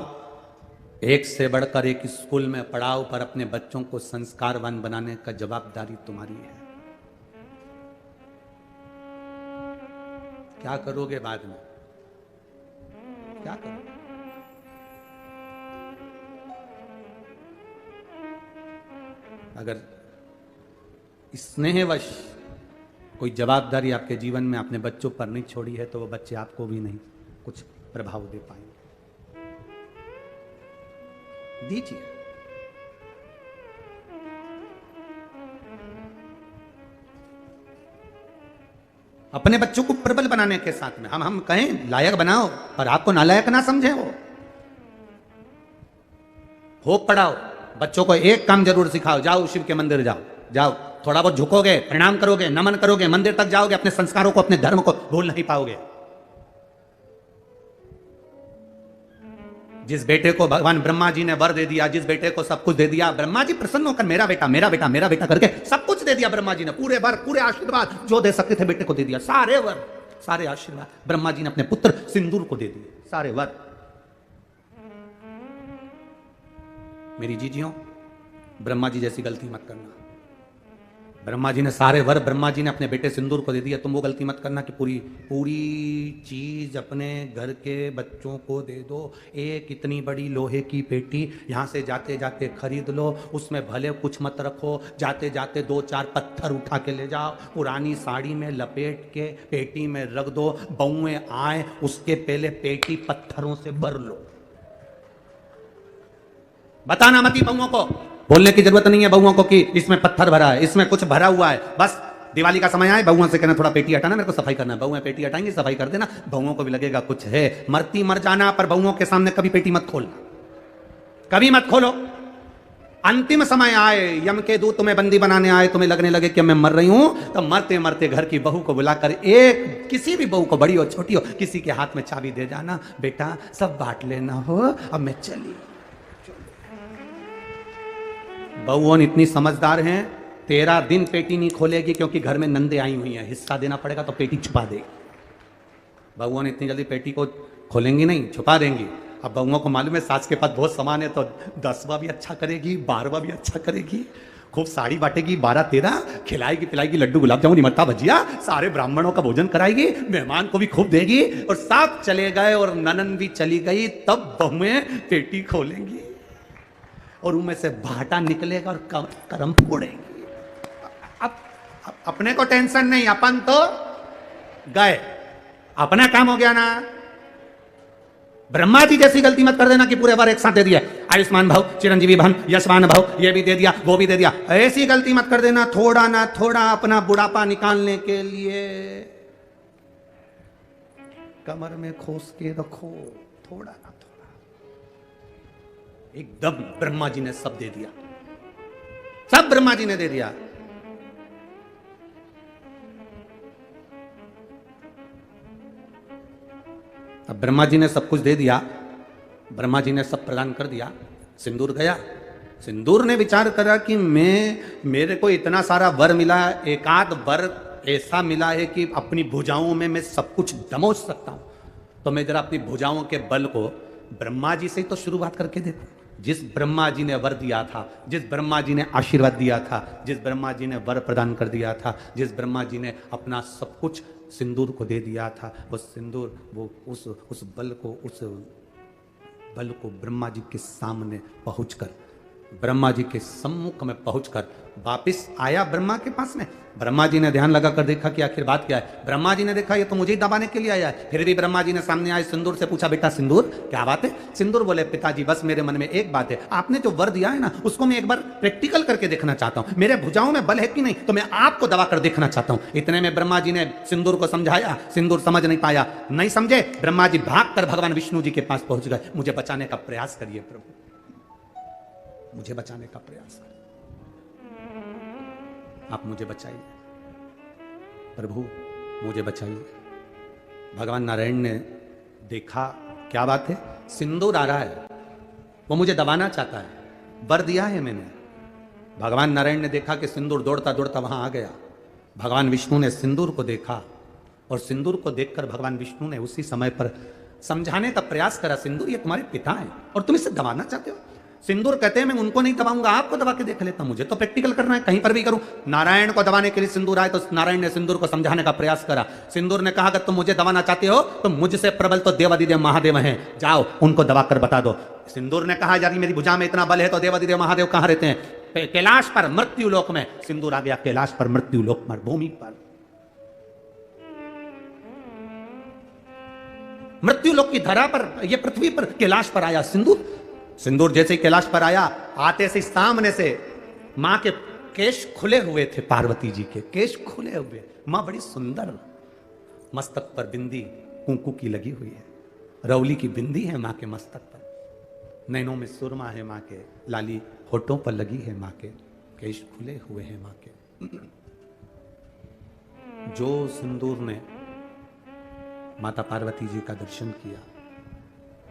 एक से बढ़कर एक स्कूल में पढ़ाओ, पर अपने बच्चों को संस्कारवान बनाने का जवाबदारी तुम्हारी है। क्या करोगे बाद में? क्या करोगे? अगर स्नेहवश कोई जवाबदारी आपके जीवन में अपने बच्चों पर नहीं छोड़ी है तो वो बच्चे आपको भी नहीं कुछ प्रभाव दे पाएंगे। दीजिए। अपने बच्चों को प्रबल बनाने के साथ में हम कहें लायक बनाओ, पर आपको नालायक ना समझे। वो खूब पढ़ाओ, बच्चों को एक काम जरूर सिखाओ, जाओ शिव के मंदिर जाओ, थोड़ा बहुत झुकोगे, प्रणाम करोगे, नमन करोगे, मंदिर तक जाओगे, अपने संस्कारों को, अपने धर्म को भूल नहीं पाओगे। जिस बेटे को भगवान ब्रह्मा जी ने वर दे दिया, जिस बेटे को सब कुछ दे दिया, ब्रह्मा जी प्रसन्न होकर मेरा बेटा मेरा बेटा मेरा बेटा करके सब कुछ दे दिया ब्रह्मा जी ने, पूरे वर, पूरे आशीर्वाद जो दे सकते थे बेटे को दे दिया, सारे वर, सारे आशीर्वाद ब्रह्मा जी ने अपने पुत्र सिंदूर को दे दिए, सारे वर। मेरी जीजियों, ब्रह्मा जी जैसी गलती मत करना। ब्रह्मा जी ने सारे वर ब्रह्मा जी ने अपने बेटे सिंदूर को दे दिया, तुम वो गलती मत करना कि पूरी चीज अपने घर के बच्चों को दे दो। एक इतनी बड़ी लोहे की पेटी यहां से जाते जाते खरीद लो, उसमें भले कुछ मत रखो, जाते जाते 2-4 पत्थर उठा के ले जाओ, पुरानी साड़ी में लपेट के पेटी में रख दो, बउए आए उसके पहले पेटी पत्थरों से भर लो। बताना मत बउओं को, बोलने की जरूरत नहीं है बउओं को कि इसमें पत्थर भरा है, इसमें कुछ भरा हुआ है। बस दिवाली का समय आए, बउओं से कहना थोड़ा पेटी हटाना, मेरे को सफाई करना है। बउएं पेटी हटाएंगी, सफाई कर देना, बउओं को भी लगेगा कुछ है। मरती मर जाना, पर बउओं के सामने कभी पेटी मत खोलना, कभी मत खोलो। अंतिम समय आए, यम के दूत तुम्हें बंदी बनाने आए, तुम्हें लगने लगे कि मैं मर रही हूं, तो मरते मरते घर की बहू को बुलाकर, एक किसी भी बहू को, बड़ी हो छोटी हो, किसी के हाथ में चाबी दे जाना, बेटा सब बांट लेना हो, अब मैं चली। बहुओं इतनी समझदार हैं, 13 दिन पेटी नहीं खोलेगी, क्योंकि घर में नंदे आई हुई हैं, हिस्सा देना पड़ेगा तो पेटी छुपा देगी। बहुओं ने इतनी जल्दी पेटी को खोलेंगी नहीं, छुपा देंगी। अब बहुओं को मालूम है सास के पास बहुत सामान है, तो 10वां भी अच्छा करेगी, 12वां भी अच्छा करेगी, खूब साड़ी बांटेगी, 12-13 खिलाएगी पिलाएगी, लड्डू गुलाब जामुन इमरता भजिया, सारे ब्राह्मणों का भोजन कराएगी, मेहमान को भी खूब देगी, और सब चले गए और ननन भी चली गई, तब बहुएं पेटी खोलेंगी और उनमें से भाटा निकलेगा और करम फोड़ेंगी। अब अपने को टेंशन नहीं, अपन तो गए, अपना काम हो गया ना। ब्रह्मा जी जैसी गलती मत कर देना कि पूरे बार एक साथ दे दिया, आयुष्मान भव, चिरंजीवी भवन, यशवान भव, ये भी दे दिया वो भी दे दिया। ऐसी गलती मत कर देना, थोड़ा ना थोड़ा अपना बुढ़ापा निकालने के लिए कमर में खोस के रखो, थोड़ा ना थोड़ा। एकदम ब्रह्मा जी ने सब दे दिया, सब ब्रह्मा जी ने दे दिया। अब ब्रह्मा जी ने सब कुछ दे दिया, ब्रह्मा जी ने सब प्रदान कर दिया, सिंदूर गया। सिंदूर ने विचार करा कि मेरे को इतना सारा वर मिला, एकाध वर ऐसा मिला है कि अपनी भुजाओं में मैं सब कुछ दमोच सकता हूं, तो मैं जरा अपनी भुजाओं के बल को ब्रह्मा जी से ही तो शुरुआत करके देखूं। जिस ब्रह्मा जी ने वर दिया था, जिस ब्रह्मा जी ने आशीर्वाद दिया था, जिस ब्रह्मा जी ने वर प्रदान कर दिया था, जिस ब्रह्मा जी ने अपना सब कुछ सिंदूर को दे दिया था, वो सिंदूर, वो उस बल को ब्रह्मा जी के सामने पहुंचकर, ब्रह्मा जी के सम्मुख में पहुंचकर वापिस आया ब्रह्मा के पास में। ब्रह्मा जी ने ध्यान लगाकर देखा कि आखिर बात क्या है। ब्रह्मा जी ने देखा ये तो मुझे ही दबाने के लिए आया है। फिर भी ब्रह्मा जी ने सामने आए सिंदूर से पूछा, बेटा सिंदूर क्या बात है? सिंदूर बोले, पिताजी बस मेरे मन में एक बात है, आपने जो वर दिया है ना उसको मैं एक बार प्रैक्टिकल करके देखना चाहता हूं, मेरे भुजाओं में बल है कि नहीं, तो मैं आपको दबा कर देखना चाहता हूं। इतने में ब्रह्मा जी ने सिंदूर को समझाया, सिंदूर समझ नहीं पाया, नहीं समझे। ब्रह्मा जी भागकर भगवान विष्णु जी के पास पहुंच गए, मुझे बचाने का प्रयास करिए प्रभु, मुझे बचाने का प्रयास करिए, आप मुझे बचाइए प्रभु, मुझे बचाइए। भगवान नारायण ने देखा क्या बात है, सिंदूर आ रहा है, वो मुझे दबाना चाहता है, वर दिया है मैंने। भगवान नारायण ने देखा कि सिंदूर दौड़ता दौड़ता वहां आ गया। भगवान विष्णु ने सिंदूर को देखा और सिंदूर को देखकर भगवान विष्णु ने उसी समय पर समझाने का प्रयास करा, सिंदूर ये तुम्हारे पिता हैं और तुम इसे दबाना चाहते हो। सिंदूर कहते हैं मैं उनको नहीं दबाऊंगा, आपको दबा के देख लेता हूं, मुझे तो प्रैक्टिकल करना है, कहीं पर भी करूं। नारायण को दबाने के लिए सिंदूर आए तो नारायण ने सिंदूर को समझाने का प्रयास करा। सिंदूर ने कहा अगर तुम मुझे दबाना चाहते हो तो मुझसे प्रबल तो देवादिदेव महादेव हैं, जाओ उनको दबा कर बता दो। सिंदूर ने कहा यदि मेरी भुजा में इतना बल है तो देवादिदेव महादेव कहां रहते हैं? कैलाश पर, मृत्यु लोक में। सिंदूर आ गया कैलाश पर, मृत्यु लोक पर, भूमि पर, मृत्यु लोक की धरा पर, यह पृथ्वी पर, कैलाश पर आया सिंदूर। सिंदूर जैसे ही कैलाश पर आया, आते से सामने से मां के केश खुले हुए थे, पार्वती जी के केश खुले हुए। मां बड़ी सुंदर, मस्तक पर बिंदी कुंकू की लगी हुई है, रौली की बिंदी है मां के मस्तक पर, नैनों में सुरमा है मां के, लाली होठों पर लगी है मां के, केश खुले हुए हैं मां के। जो सिंदूर ने माता पार्वती जी का दर्शन किया,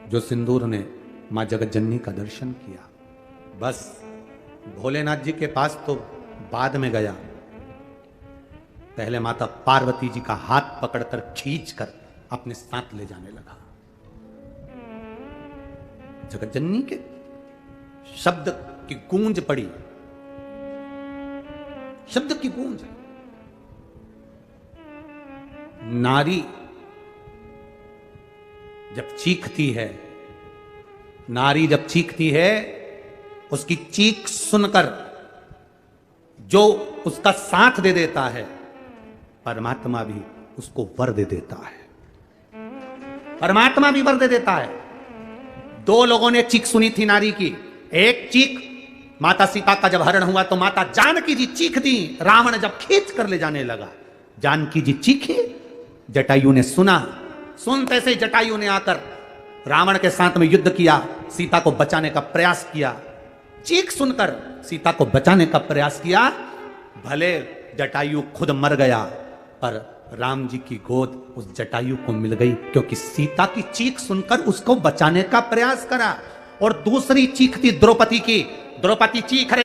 जो सिंदूर ने मां जगत जननी का दर्शन किया, बस भोलेनाथ जी के पास तो बाद में गया, पहले माता पार्वती जी का हाथ पकड़कर खींचकर अपने साथ ले जाने लगा। जगत जननी के शब्द की गूंज पड़ी, शब्द की गूंज। नारी जब चीखती है, नारी जब चीखती है, उसकी चीख सुनकर जो उसका साथ दे देता है, परमात्मा भी उसको वर दे देता है। परमात्मा भी वर दे देता है। दो लोगों ने चीख सुनी थी नारी की। एक चीख माता सीता का जब हरण हुआ तो माता जानकी जी चीख दी, रावण जब खींच कर ले जाने लगा, जानकी जी चीखी, जटायु ने सुना। सुनते से जटायु ने आकर रावण के साथ में युद्ध किया, सीता को बचाने का प्रयास किया। चीख सुनकर सीता को बचाने का प्रयास किया। भले जटायु खुद मर गया, पर राम जी की गोद उस जटायु को मिल गई, क्योंकि सीता की चीख सुनकर उसको बचाने का प्रयास करा। और दूसरी चीख थी द्रौपदी की। द्रौपदी चीख रही,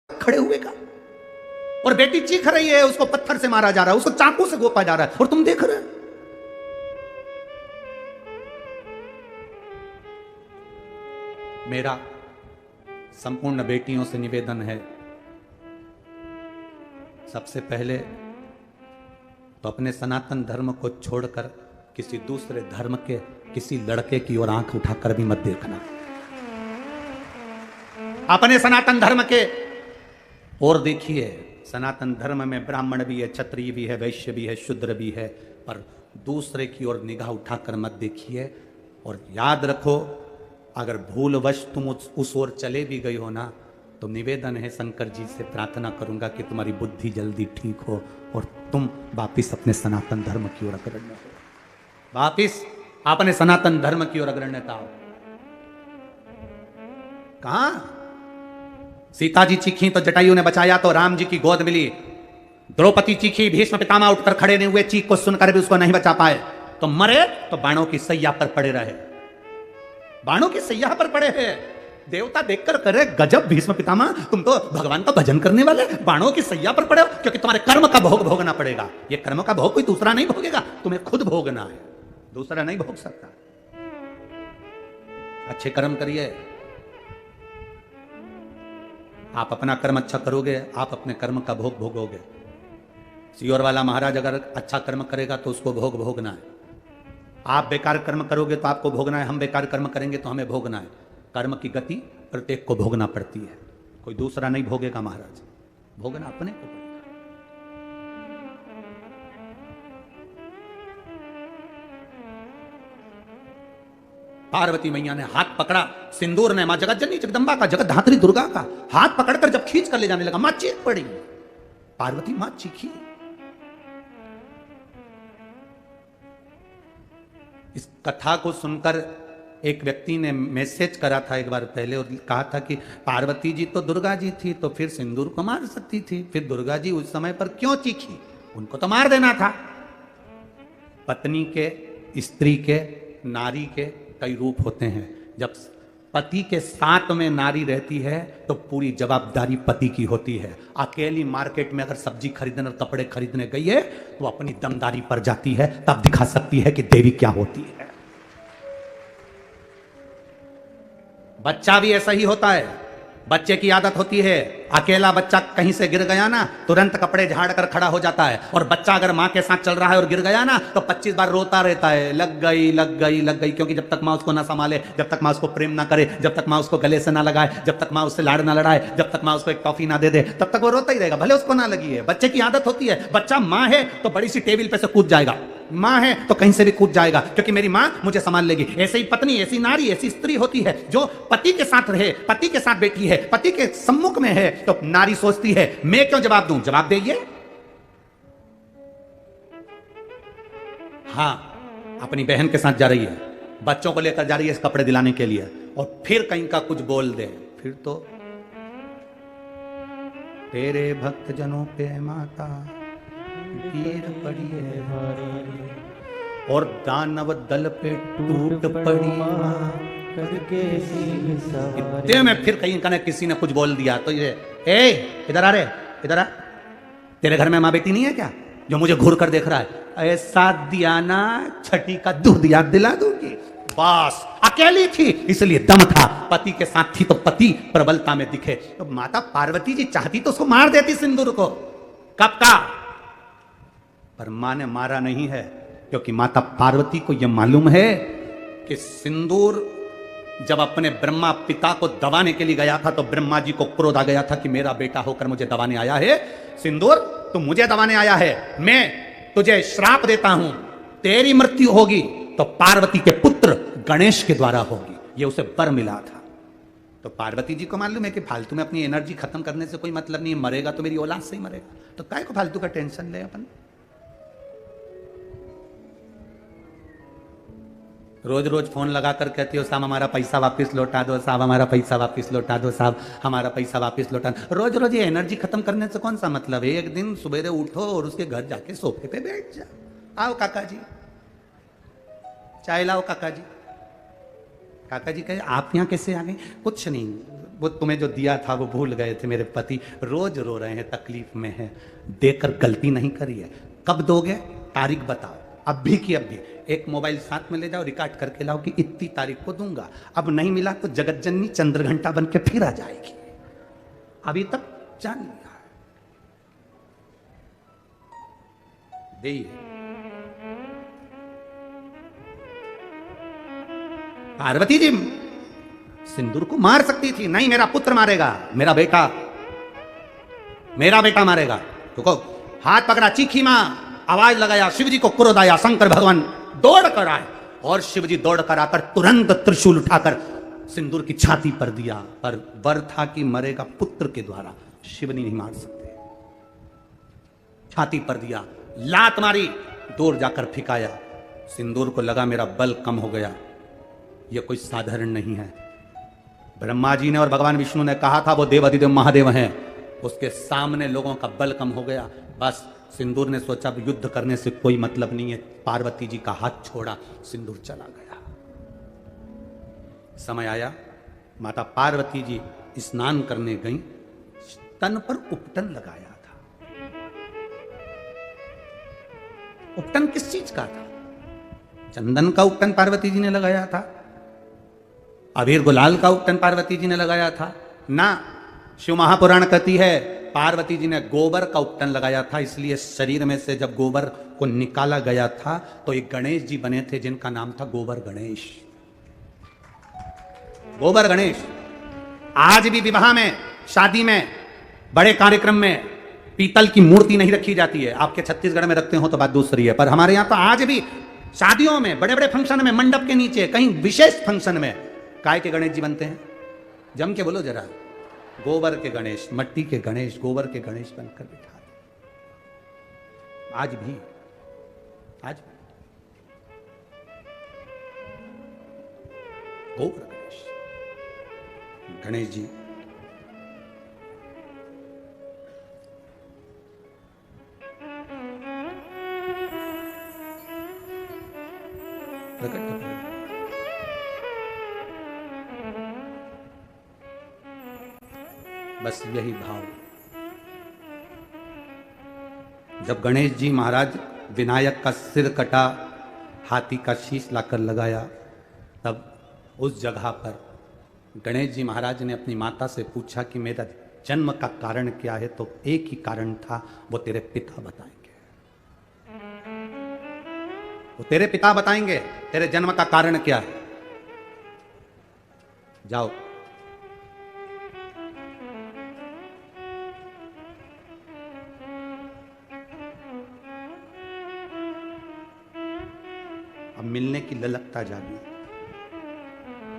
खड़े हुए का, और बेटी चीख रही है, उसको पत्थर से मारा जा रहा है, उसको चाकू से गोपा जा रहा है, और तुम देख रहे हो। मेरा संपूर्ण बेटियों से निवेदन है, सबसे पहले तो अपने सनातन धर्म को छोड़कर किसी दूसरे धर्म के किसी लड़के की ओर आंख उठाकर भी मत देखना। अपने सनातन धर्म के और देखिए, सनातन धर्म में ब्राह्मण भी है, क्षत्रिय भी है, वैश्य भी है, शूद्र भी है, पर दूसरे की ओर निगाह उठाकर मत देखिए। और याद रखो, अगर भूलवश तुम उस ओर चले भी गई हो ना, तो निवेदन है, शंकर जी से प्रार्थना करूंगा कि तुम्हारी बुद्धि जल्दी ठीक हो और तुम वापिस अपने सनातन धर्म की ओर अग्रण्य हो, वापिस अपने सनातन धर्म की ओर अग्रण्यता हो। कहां सीता जी चीखी तो जटायु ने बचाया, तो राम जी की गोद मिली। द्रौपदी चीखी, भीष्म पितामह उठकर खड़े नहीं हुए, चीख को सुनकर भी उसको नहीं बचा पाए, तो मरे तो बाणों की सैया पर पड़े रहे, बाणों की सैया पर पड़े हैं। देवता देखकर करे गजब भीष्म पितामह, तुम तो भगवान का भजन करने वाले, बाणों की सैया पर पड़े हो, क्योंकि तुम्हारे कर्म का भोग भोगना पड़ेगा। ये कर्म का भोग कोई दूसरा नहीं भोगेगा, तुम्हें खुद भोगना है, दूसरा नहीं भोग सकता। अच्छे कर्म करिए, आप अपना कर्म अच्छा करोगे, आप अपने कर्म का भोग भोगोगे। सियोर वाला महाराज अगर अच्छा कर्म करेगा तो उसको भोग भोगना है, आप बेकार कर्म करोगे तो आपको भोगना है, हम बेकार कर्म करेंगे तो हमें भोगना है। कर्म की गति प्रत्येक को भोगना पड़ती है, कोई दूसरा नहीं भोगेगा महाराज, भोगना अपने को पड़ेगा। पार्वती मैया ने हाथ पकड़ा, सिंदूर ने मां जगत जननी जगदंबा का, जगत धात्री दुर्गा का हाथ पकड़कर जब खींच कर ले जाने लगा, मां चीख पड़ी, पार्वती मां चीखी। इस कथा को सुनकर एक व्यक्ति ने मैसेज करा था एक बार पहले और कहा था कि पार्वती जी तो दुर्गा जी थी, तो फिर सिंदूर को मार सकती थी, फिर दुर्गा जी उस समय पर क्यों चीखी, उनको तो मार देना था। पत्नी के, स्त्री के, नारी के कई रूप होते हैं। जब पति के साथ में नारी रहती है तो पूरी जवाबदारी पति की होती है। अकेली मार्केट में अगर सब्जी खरीदने और कपड़े खरीदने गई है तो अपनी दमदारी पर जाती है, तब दिखा सकती है कि देवी क्या होती है। बच्चा भी ऐसा ही होता है। बच्चे की आदत होती है, अकेला बच्चा कहीं से गिर गया ना तुरंत कपड़े झाड़ कर खड़ा हो जाता है, और बच्चा अगर मां के साथ चल रहा है और गिर गया ना तो 25 बार रोता रहता है, लग गई लग गई लग गई, क्योंकि जब तक मां उसको ना संभाले, जब तक मां उसको प्रेम ना करे, जब तक मां उसको गले से ना लगाए, जब तक मां उससे लाड़ ना लड़ाए, जब तक मां उसको एक टॉफी ना दे दे, तब तक वो रोता ही रहेगा, भले उसको ना लगी है। बच्चे की आदत होती है, बच्चा मां है तो बड़ी सी टेबल पे से कूद जाएगा, मां है तो कहीं से भी कूद जाएगा, क्योंकि मेरी मां मुझे संभाल लेगी। ऐसे ही पत्नी, ऐसी नारी, ऐसी स्त्री होती है जो पति के साथ रहे, पति के साथ बैठी है, पति के सम्मुख में है, तो नारी सोचती है मैं क्यों जवाब दूं, जवाब देगी। हां, अपनी बहन के साथ जा रही है, बच्चों को लेकर जा रही है इस कपड़े दिलाने के लिए, और फिर कहीं का कुछ बोल दे, फिर तो तेरे भक्त जनों पे माता गिर पड़ी है और दानव दल पे टूट पड़ी इतने में फिर कहीं का किसी ने कुछ बोल दिया तो ये इधर आ रे, इधर आ, तेरे घर में माँ बेटी नहीं है क्या जो मुझे घूर कर देख रहा है। ऐसा दिया ना छठी का दूध याद दिला दूंगी। बस अकेली थी इसलिए दम था, पति के साथ थी तो पति प्रबलता में दिखे। तो माता पार्वती जी चाहती तो उसको मार देती सिंदूर को, कब का, पर मां ने मारा नहीं है, क्योंकि माता पार्वती को यह मालूम है कि सिंदूर जब अपने ब्रह्मा पिता को दबाने के लिए गया था तो ब्रह्मा जी को क्रोध आ गया था कि मेरा बेटा होकर मुझे दबाने आया है, सिंदूर तू मुझे दबाने आया है, मैं तुझे श्राप देता हूं, तेरी मृत्यु होगी तो पार्वती के पुत्र गणेश के द्वारा होगी। ये उसे वर मिला था। तो पार्वती जी को मालूम है कि फालतू में अपनी एनर्जी खत्म करने से कोई मतलब नहीं है, मरेगा तो मेरी औलाद से ही मरेगा, तो काय को फालतू का टेंशन ले अपन। रोज रोज फोन लगाकर कहती हो साहब हमारा पैसा वापस लौटा दो, साहब हमारा पैसा वापस लौटा दो, साहब हमारा पैसा वापस लौटा दो। रोज रोज ये एनर्जी खत्म करने से कौन सा मतलब है। एक दिन सुबह उठो और उसके घर जाके सोफे पे बैठ जाओ, आओ काका जी चाय लाओ, काका जी। काका जी कहे आप यहाँ कैसे आ गए। कुछ नहीं, वो तुम्हें जो दिया था वो भूल गए थे, मेरे पति रोज रो रहे हैं, तकलीफ में है, देकर गलती नहीं करी है। कब दोगे, तारीख बताओ, अब भी की अब भी। एक मोबाइल साथ में ले जाओ, रिकॉर्ड करके लाओ कि इतनी तारीख को दूंगा। अब नहीं मिला तो जगत जननी चंद्रघंटा बन के फिर आ जाएगी। अभी तक जान लिया दे। पार्वती जी सिंदूर को मार सकती थी, नहीं मेरा पुत्र मारेगा, मेरा बेटा मारेगा। रुको, हाथ पकड़ा, चीखी मां, आवाज लगाया, शिव जी को क्रोध आया, शंकर भगवान दौड़ कर आए और शिव जी दौड़ कर आकर तुरंत त्रिशूल उठाकर सिंदूर की छाती पर दिया। पर वर था कि मरेगा पुत्र के द्वारा, शिव नहीं मार सकते। छाती पर दिया, लात मारी, दूर जाकर फिकाया, सिंदूर को लगा मेरा बल कम हो गया। यह कोई साधारण नहीं है। ब्रह्मा जी ने और भगवान विष्णु ने कहा था वो देव अधिदेव महादेव हैं, उसके सामने लोगों का बल कम हो गया। बस सिंदूर ने सोचा युद्ध करने से कोई मतलब नहीं है, पार्वती जी का हाथ छोड़ा, सिंदूर चला गया। समय आया, माता पार्वती जी स्नान करने गई, तन पर उपटन लगाया था। उपटन किस चीज का था? चंदन का उपटन पार्वती जी ने लगाया था, अबीर गुलाल का उपटन पार्वती जी ने लगाया था ना। शिव महापुराण कहती है पार्वती जी ने गोबर का उपटन लगाया था, इसलिए शरीर में से जब गोबर को निकाला गया था तो एक गणेश जी बने थे जिनका नाम था गोबर गणेश। गोबर गणेश आज भी विवाह में शादी में, बड़े कार्यक्रम में पीतल की मूर्ति नहीं रखी जाती है। आपके छत्तीसगढ़ में रखते हो तो बात दूसरी है, पर हमारे यहां तो आज भी शादियों में, बड़े बड़े फंक्शन में, मंडप के नीचे, कहीं विशेष फंक्शन में काय के गणेश जी बनते हैं? जम के बोलो जरा। गोबर के गणेश, मट्टी के गणेश, गोबर के गणेश बनकर बिठा दे। आज भी गोबर गणेश, गणेश जी प्रकट होते हैं। बस यही भाव। जब गणेश जी महाराज विनायक का सिर कटा, हाथी का शीश लाकर लगाया, तब उस जगह पर गणेश जी महाराज ने अपनी माता से पूछा कि मेरा जन्म का कारण क्या है? तो एक ही कारण था, वो तेरे पिता बताएंगे। वो तेरे पिता बताएंगे तेरे जन्म का कारण क्या है। जाओ। अब मिलने की ललकता जागी,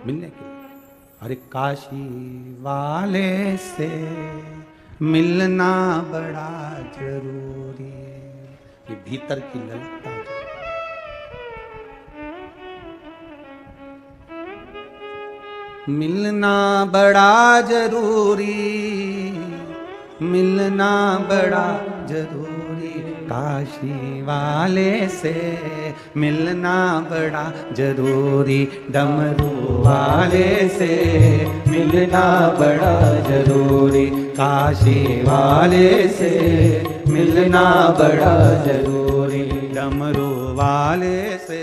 मिलने की। अरे काशी वाले से मिलना बड़ा जरूरी है, ये भीतर की ललकता जागी। मिलना बड़ा जरूरी, मिलना बड़ा जरूरी, काशी वाले से मिलना बड़ा जरूरी, डमरू वाले से मिलना बड़ा जरूरी, काशी वाले से मिलना बड़ा जरूरी, डमरू वाले से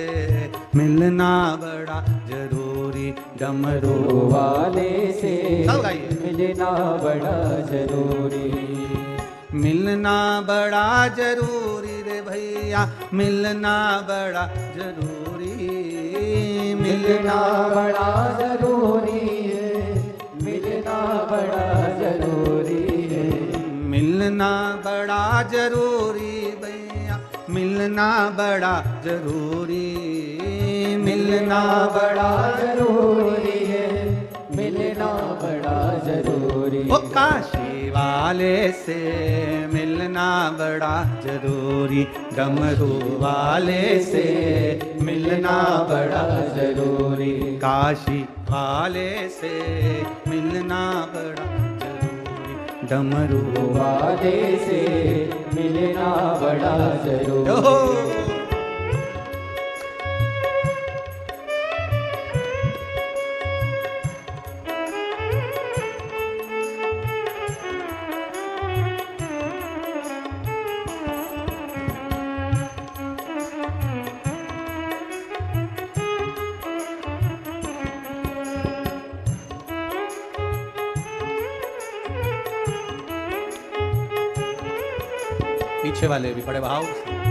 मिलना बड़ा जरूरी, डमरू वाले से मिलना बड़ा जरूरी, मिलना बड़ा जरूरी रे भैया, मिलना बड़ा जरूरी, मिलना बड़ा जरूरी है, मिलना बड़ा जरूरी है, मिलना बड़ा जरूरी भैया, मिलना बड़ा जरूरी, मिलना बड़ा जरूरी है, मिलना बड़ा जरूरी। ओ काशी वाले से मिलना बड़ा जरूरी, डमरू वाले से मिलना बड़ा जरूरी, काशी वाले से मिलना बड़ा जरूरी, डमरू वाले से मिलना बड़ा जरूरी। पीछे वाले भी बड़े भाव से।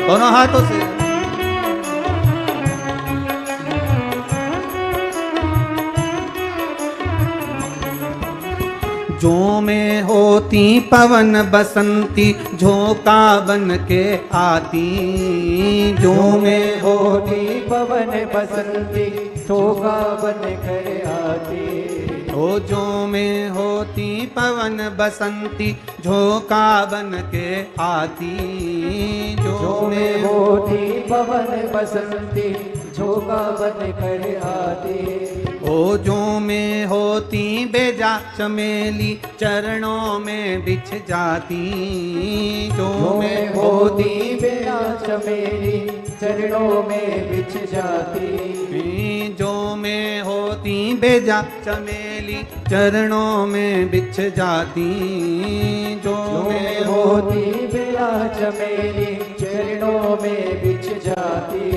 दोनों हाथों से जो में होती पवन बसंती झोंका बन के आती, जो में होती पवन बसंती झोंका बन कर आती। ओ जो में होती पवन बसंती झोंका बन के आती, जो में होती पवन बसंती झोंका बन कर आती। ओ जो में होती बेजा चमेली चरणों में बिछ जाती, जो में होती बेजा चमेली चरणों में बिछ जाती। जो में होती बेजा चमेली चरणों में बिछ जाती, जो में होती बेजा चमेली चरणों में बिछ जाती।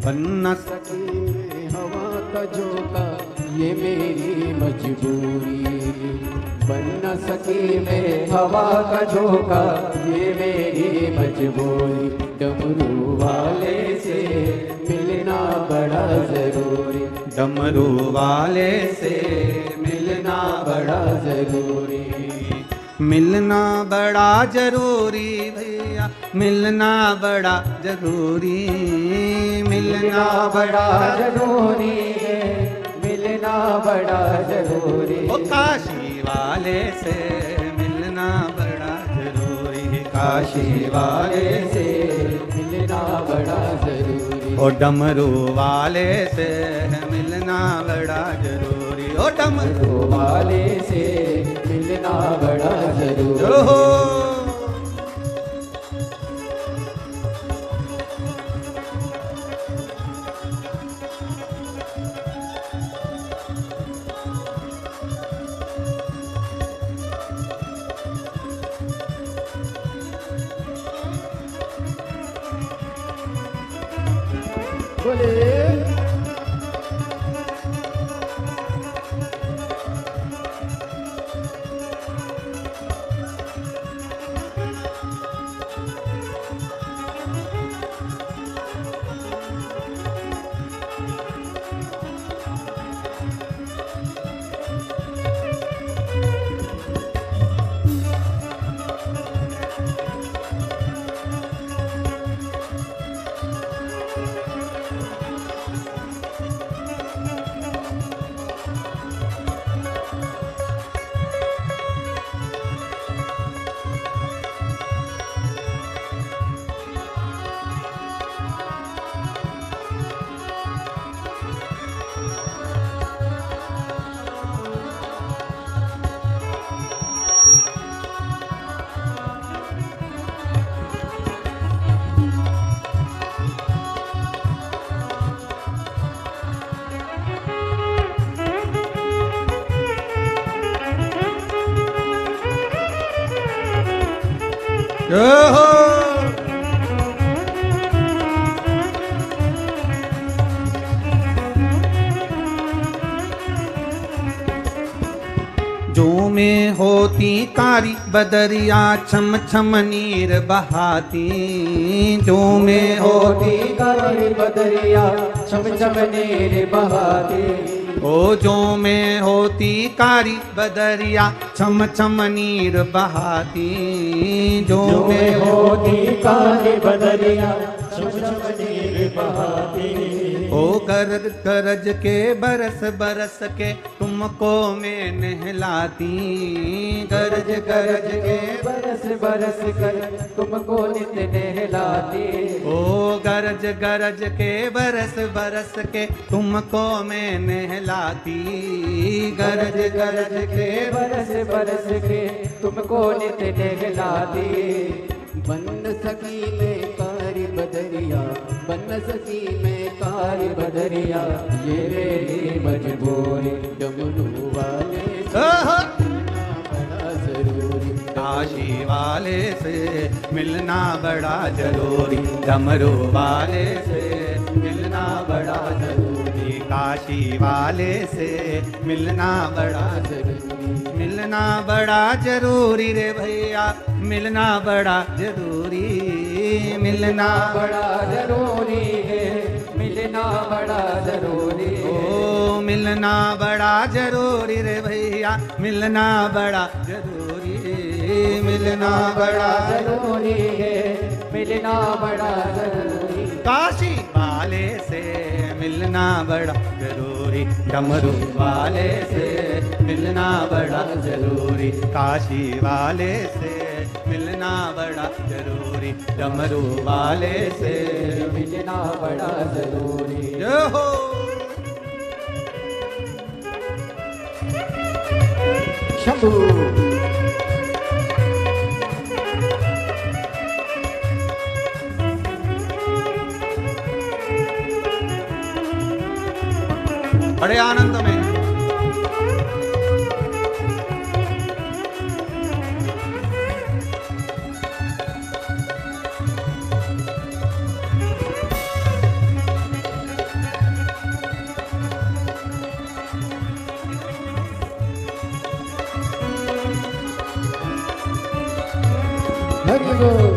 बन न सकी हवा का झोंका ये मेरी मजबूरी, बन न सकी मैं हवा का झोंका ये मेरी मजबूरी। डमरू वाले से मिलना बड़ा जरूरी, डमरू वाले से मिलना बड़ा जरूरी। मिलना बड़ा जरूरी भैया, मिलना बड़ा जरूरी, मिलना बड़ा जरूरी है, मिलना बड़ा जरूरी। ओ काशी वाले से मिलना बड़ा जरूरी, काशी वाले से मिलना बड़ा जरूरी। ओ डमरू वाले से मिलना बड़ा जरूरी, ओ डमरू वाले से मिलना बड़ा जरूरी। ओहो बोले ओहो जो में होती कारी बदरिया छम छम नीर बहाती, जो में होती कारी बदरिया छम छम नीर बहाती। ओ जो में होती कारी बदरिया छम छम नीर बहाती, जो में होती कारी बदरिया छम छम नीर बहाती। ओ गरज गरज के बरस बरस के तुमको मैं नहलाती, गरज गरज के बरस बरस कर तुमको नित नहलाती। ओ गरज गरज के बरस बरस के तुमको मैं नहलाती, गरज गरज के बरस बरस के तुमको नित नहलाती। बन सकी मैं कारी बदरिया, बन सकी मैं कारी बदरिया ये मेरी मजबूरी। डमरू वाले से बड़ा जरूरी, काशी वाले से मिलना बड़ा जरूरी, डमरू वाले से मिलना बड़ा जरूरी, काशी वाले से मिलना बड़ा जरूरी, मिलना बड़ा जरूरी रे भैया, मिलना बड़ा जरूरी, मिलना बड़ा जरूरी है, मिलना बड़ा जरूरी। ओ मिलना बड़ा जरूरी रे भैया, मिलना बड़ा जरूरी, मिलना बड़ा जरूरी है, मिलना बड़ा जरूरी। काशी वाले से मिलना बड़ा जरूरी, डमरू वाले से मिलना बड़ा जरूरी, काशी वाले से मिलना बड़ा जरूरी, डमरू वाले से मिलना बड़ा जरूरी। जय हो। शंभू बड़े आनंद में हरि बोल।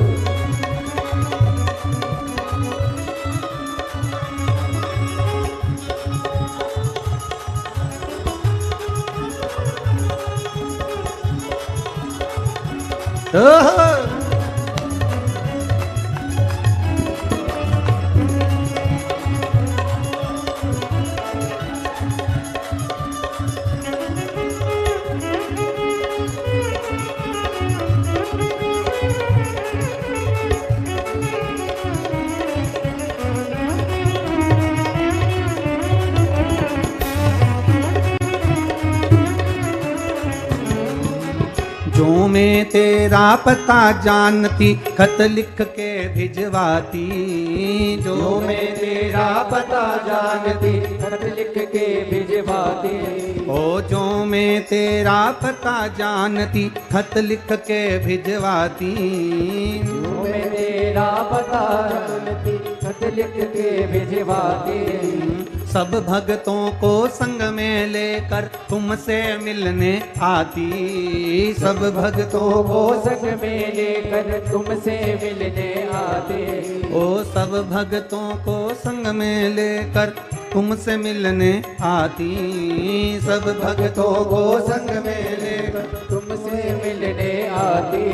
जो मैं तेरा पता जानती, खत लिख के भिजवाती, जो मैं तेरा पता जानती, खत लिख के भिजवाती। ओ जो मैं तेरा पता जानती, खत लिख के भिजवाती, जो मैं तेरा पता जानती, खत लिख के भिजवाती। सब भक्तों को संग में लेकर तुमसे मिलने आती, सब भक्तों को संग में लेकर तुमसे मिलने आते। ओ सब भक्तों को संग में लेकर तुमसे मिलने आती, सब भक्तों को संग में लेकर तुमसे मिलने आते।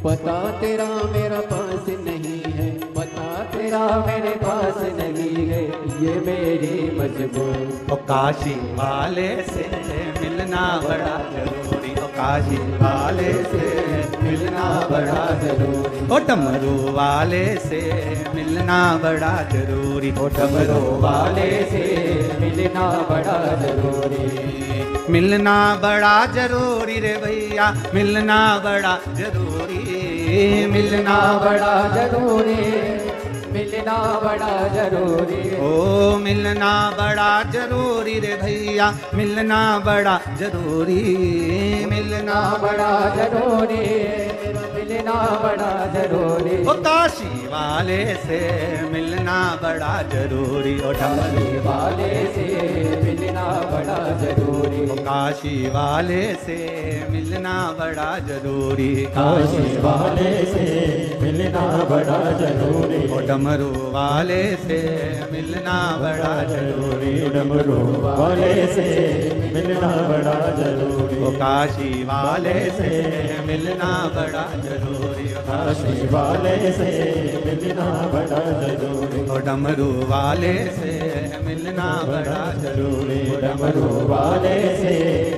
पता तेरा मेरा पास नहीं है, पता तेरा मेरे पास नहीं है, ये मेरी मजबूरी। ओ काशी वाले से मिलना बड़ा जरूरी, ओ काशी वाले से मिलना बड़ा जरूरी, ओ डमरू वाले से मिलना बड़ा जरूरी, ओ डमरू वाले से मिलना बड़ा जरूरी। मिलना बड़ा जरूरी रे भैया, मिलना बड़ा जरूरी, मिलना बड़ा जरूरी, मिलना बड़ा जरूरी। ओ मिलना बड़ा जरूरी रे भैया, मिलना बड़ा जरूरी, मिलना बड़ा जरूरी, मिलना बड़ा जरूरी। ओ काशी वाले से मिलना बड़ा जरूरी, ओ डमरू वाले से मिलना बड़ा जरूरी। ओ काशी वाले से मिलना बड़ा जरूरी, काशी वाले से मिलना बड़ा जरूरी। ओ डमरू वाले से मिलना बड़ा जरूरी, डमरू वाले से मिलना बड़ा जरूरी। ओ काशी वाले से मिलना बड़ा जरूरी, काशी वाले से मिलना बड़ा जरूरी। ओ डमरू वाले से मिलना बड़ा जरूरी, डमरू वाले से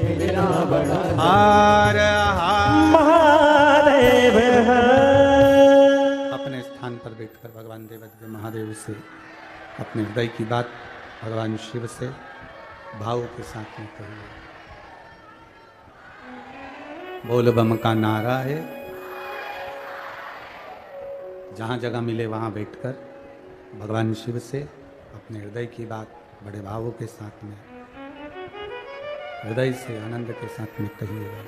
मिलना बड़ा हार हार। महादेव अपने स्थान पर बैठकर भगवान देवाधिदेव महादेव से अपने हृदय की बात भगवान शिव से भाव के साथ में कहिए। बोल बम का नारा है, जहाँ जगह मिले वहाँ बैठकर भगवान शिव से अपने हृदय की बात बड़े भावों के साथ में, हृदय से आनंद के साथ में कहिएगा।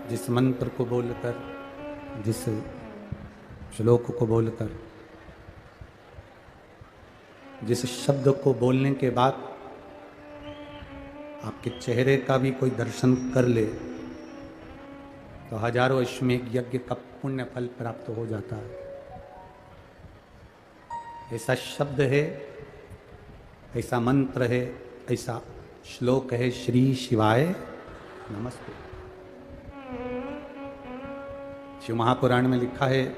जिस मंत्र को बोलकर, जिस श्लोक को बोलकर, जिस शब्द को बोलने के बाद आपके चेहरे का भी कोई दर्शन कर ले तो हजारों अश्वमेघ यज्ञ का पुण्य फल प्राप्त हो जाता है। ऐसा शब्द है, ऐसा मंत्र है, ऐसा श्लोक है, श्री शिवाय नमस्ते। शिव महापुराण में लिखा है,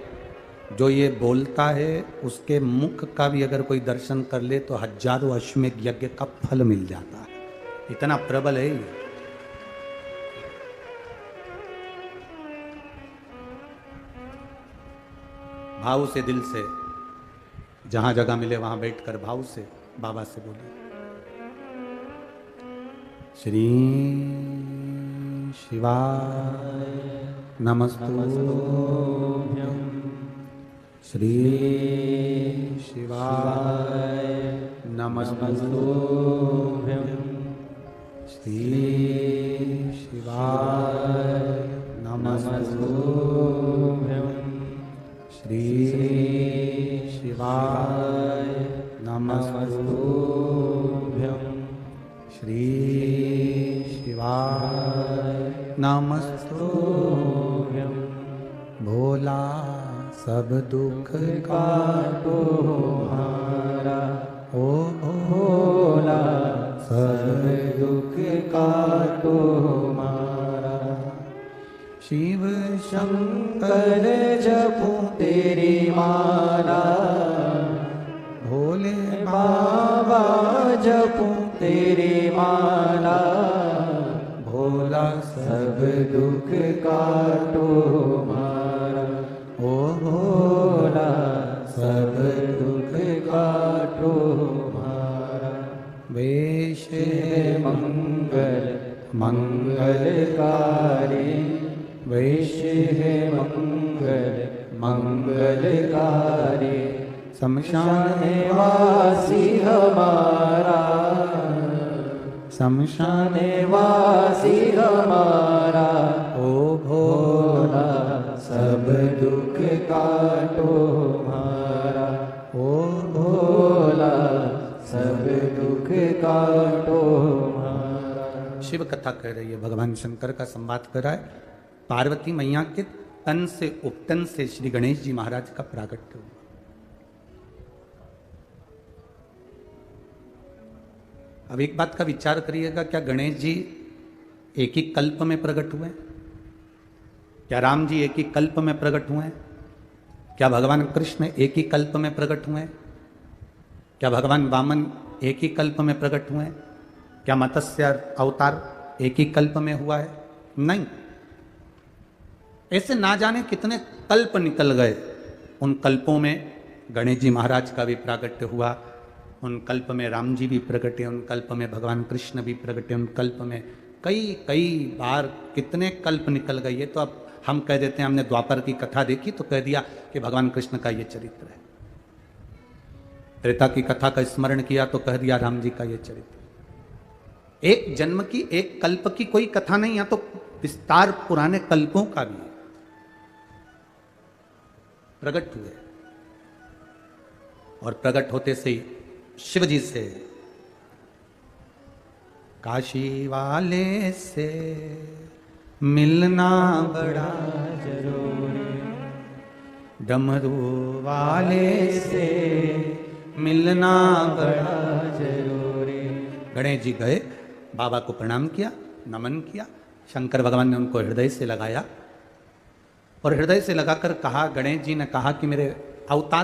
जो ये बोलता है उसके मुख का भी अगर कोई दर्शन कर ले तो हजारों अश्वमेध यज्ञ का फल मिल जाता है। इतना प्रबल है ये। भाव से, दिल से, जहां जगह मिले वहां बैठकर भाव से बाबा से बोले, श्री शिवाय नमस्तुभ्यं, श्री शिवाय नमस्तुभ्यं, श्री शिवाय नमस्तुभ्यं, श्री शिवाय नमस्तुभ्यं, श्री शिवाय नमस्तुभ्यं। भोला सब दुख काटो हमारा, ओ भोला सब दुख काटो हमारा। शिव शंकर जपूं तेरी माला, भोले बाबा जपूं तेरी माला। भोला सब दुख काटो हमारा, ओ भोला सब दुख काटो हमारा। वेश मंगल मंगलकारी, वेश मंगल मंगलकारी। शमशान वासी हमारा, शमशान वासी हमारा। ओ भोला सब दुख काटो हमारा, ओ भोला सब दुख काटो हमारा। शिव कथा कह रही है, भगवान शंकर का संवाद कर रहा है। पार्वती मैया के तन से उपतन से श्री गणेश जी महाराज का प्रागट्य हुआ। अब एक बात का विचार करिएगा, क्या गणेश जी एक ही कल्प में प्रकट हुए? क्या राम जी एक ही कल्प में प्रकट हुए? क्या भगवान कृष्ण एक ही कल्प में प्रकट हुए? क्या भगवान वामन एक ही कल्प में प्रकट हुए? क्या मत्स्य अवतार एक ही कल्प में हुआ है? नहीं, ऐसे ना जाने कितने कल्प निकल गए। उन कल्पों में गणेश जी महाराज का भी प्रागट्य हुआ, उन कल्प में राम जी भी प्रकटे, उन कल्प में भगवान कृष्ण भी प्रकटे, उन कल्प में कई कई बार कितने कल्प निकल गए। ये तो अब हम कह देते हैं, हमने द्वापर की कथा देखी तो कह दिया कि भगवान कृष्ण का ये चरित्र है। त्रेता की कथा का स्मरण किया तो कह दिया राम जी का ये चरित्र। एक जन्म की, एक कल्प की कोई कथा नहीं, या तो विस्तार पुराने कल्पों का भी प्रकट हुए। और प्रकट होते से ही शिव जी से, काशी वाले से मिलना बड़ा जरूरी, डमरू वाले से मिलना बड़ा जरूरी। गणेश जी गए, बाबा को प्रणाम किया, नमन किया। शंकर भगवान ने उनको हृदय से लगाया और हृदय से लगाकर कहा, गणेश जी ने कहा कि मेरे अवतार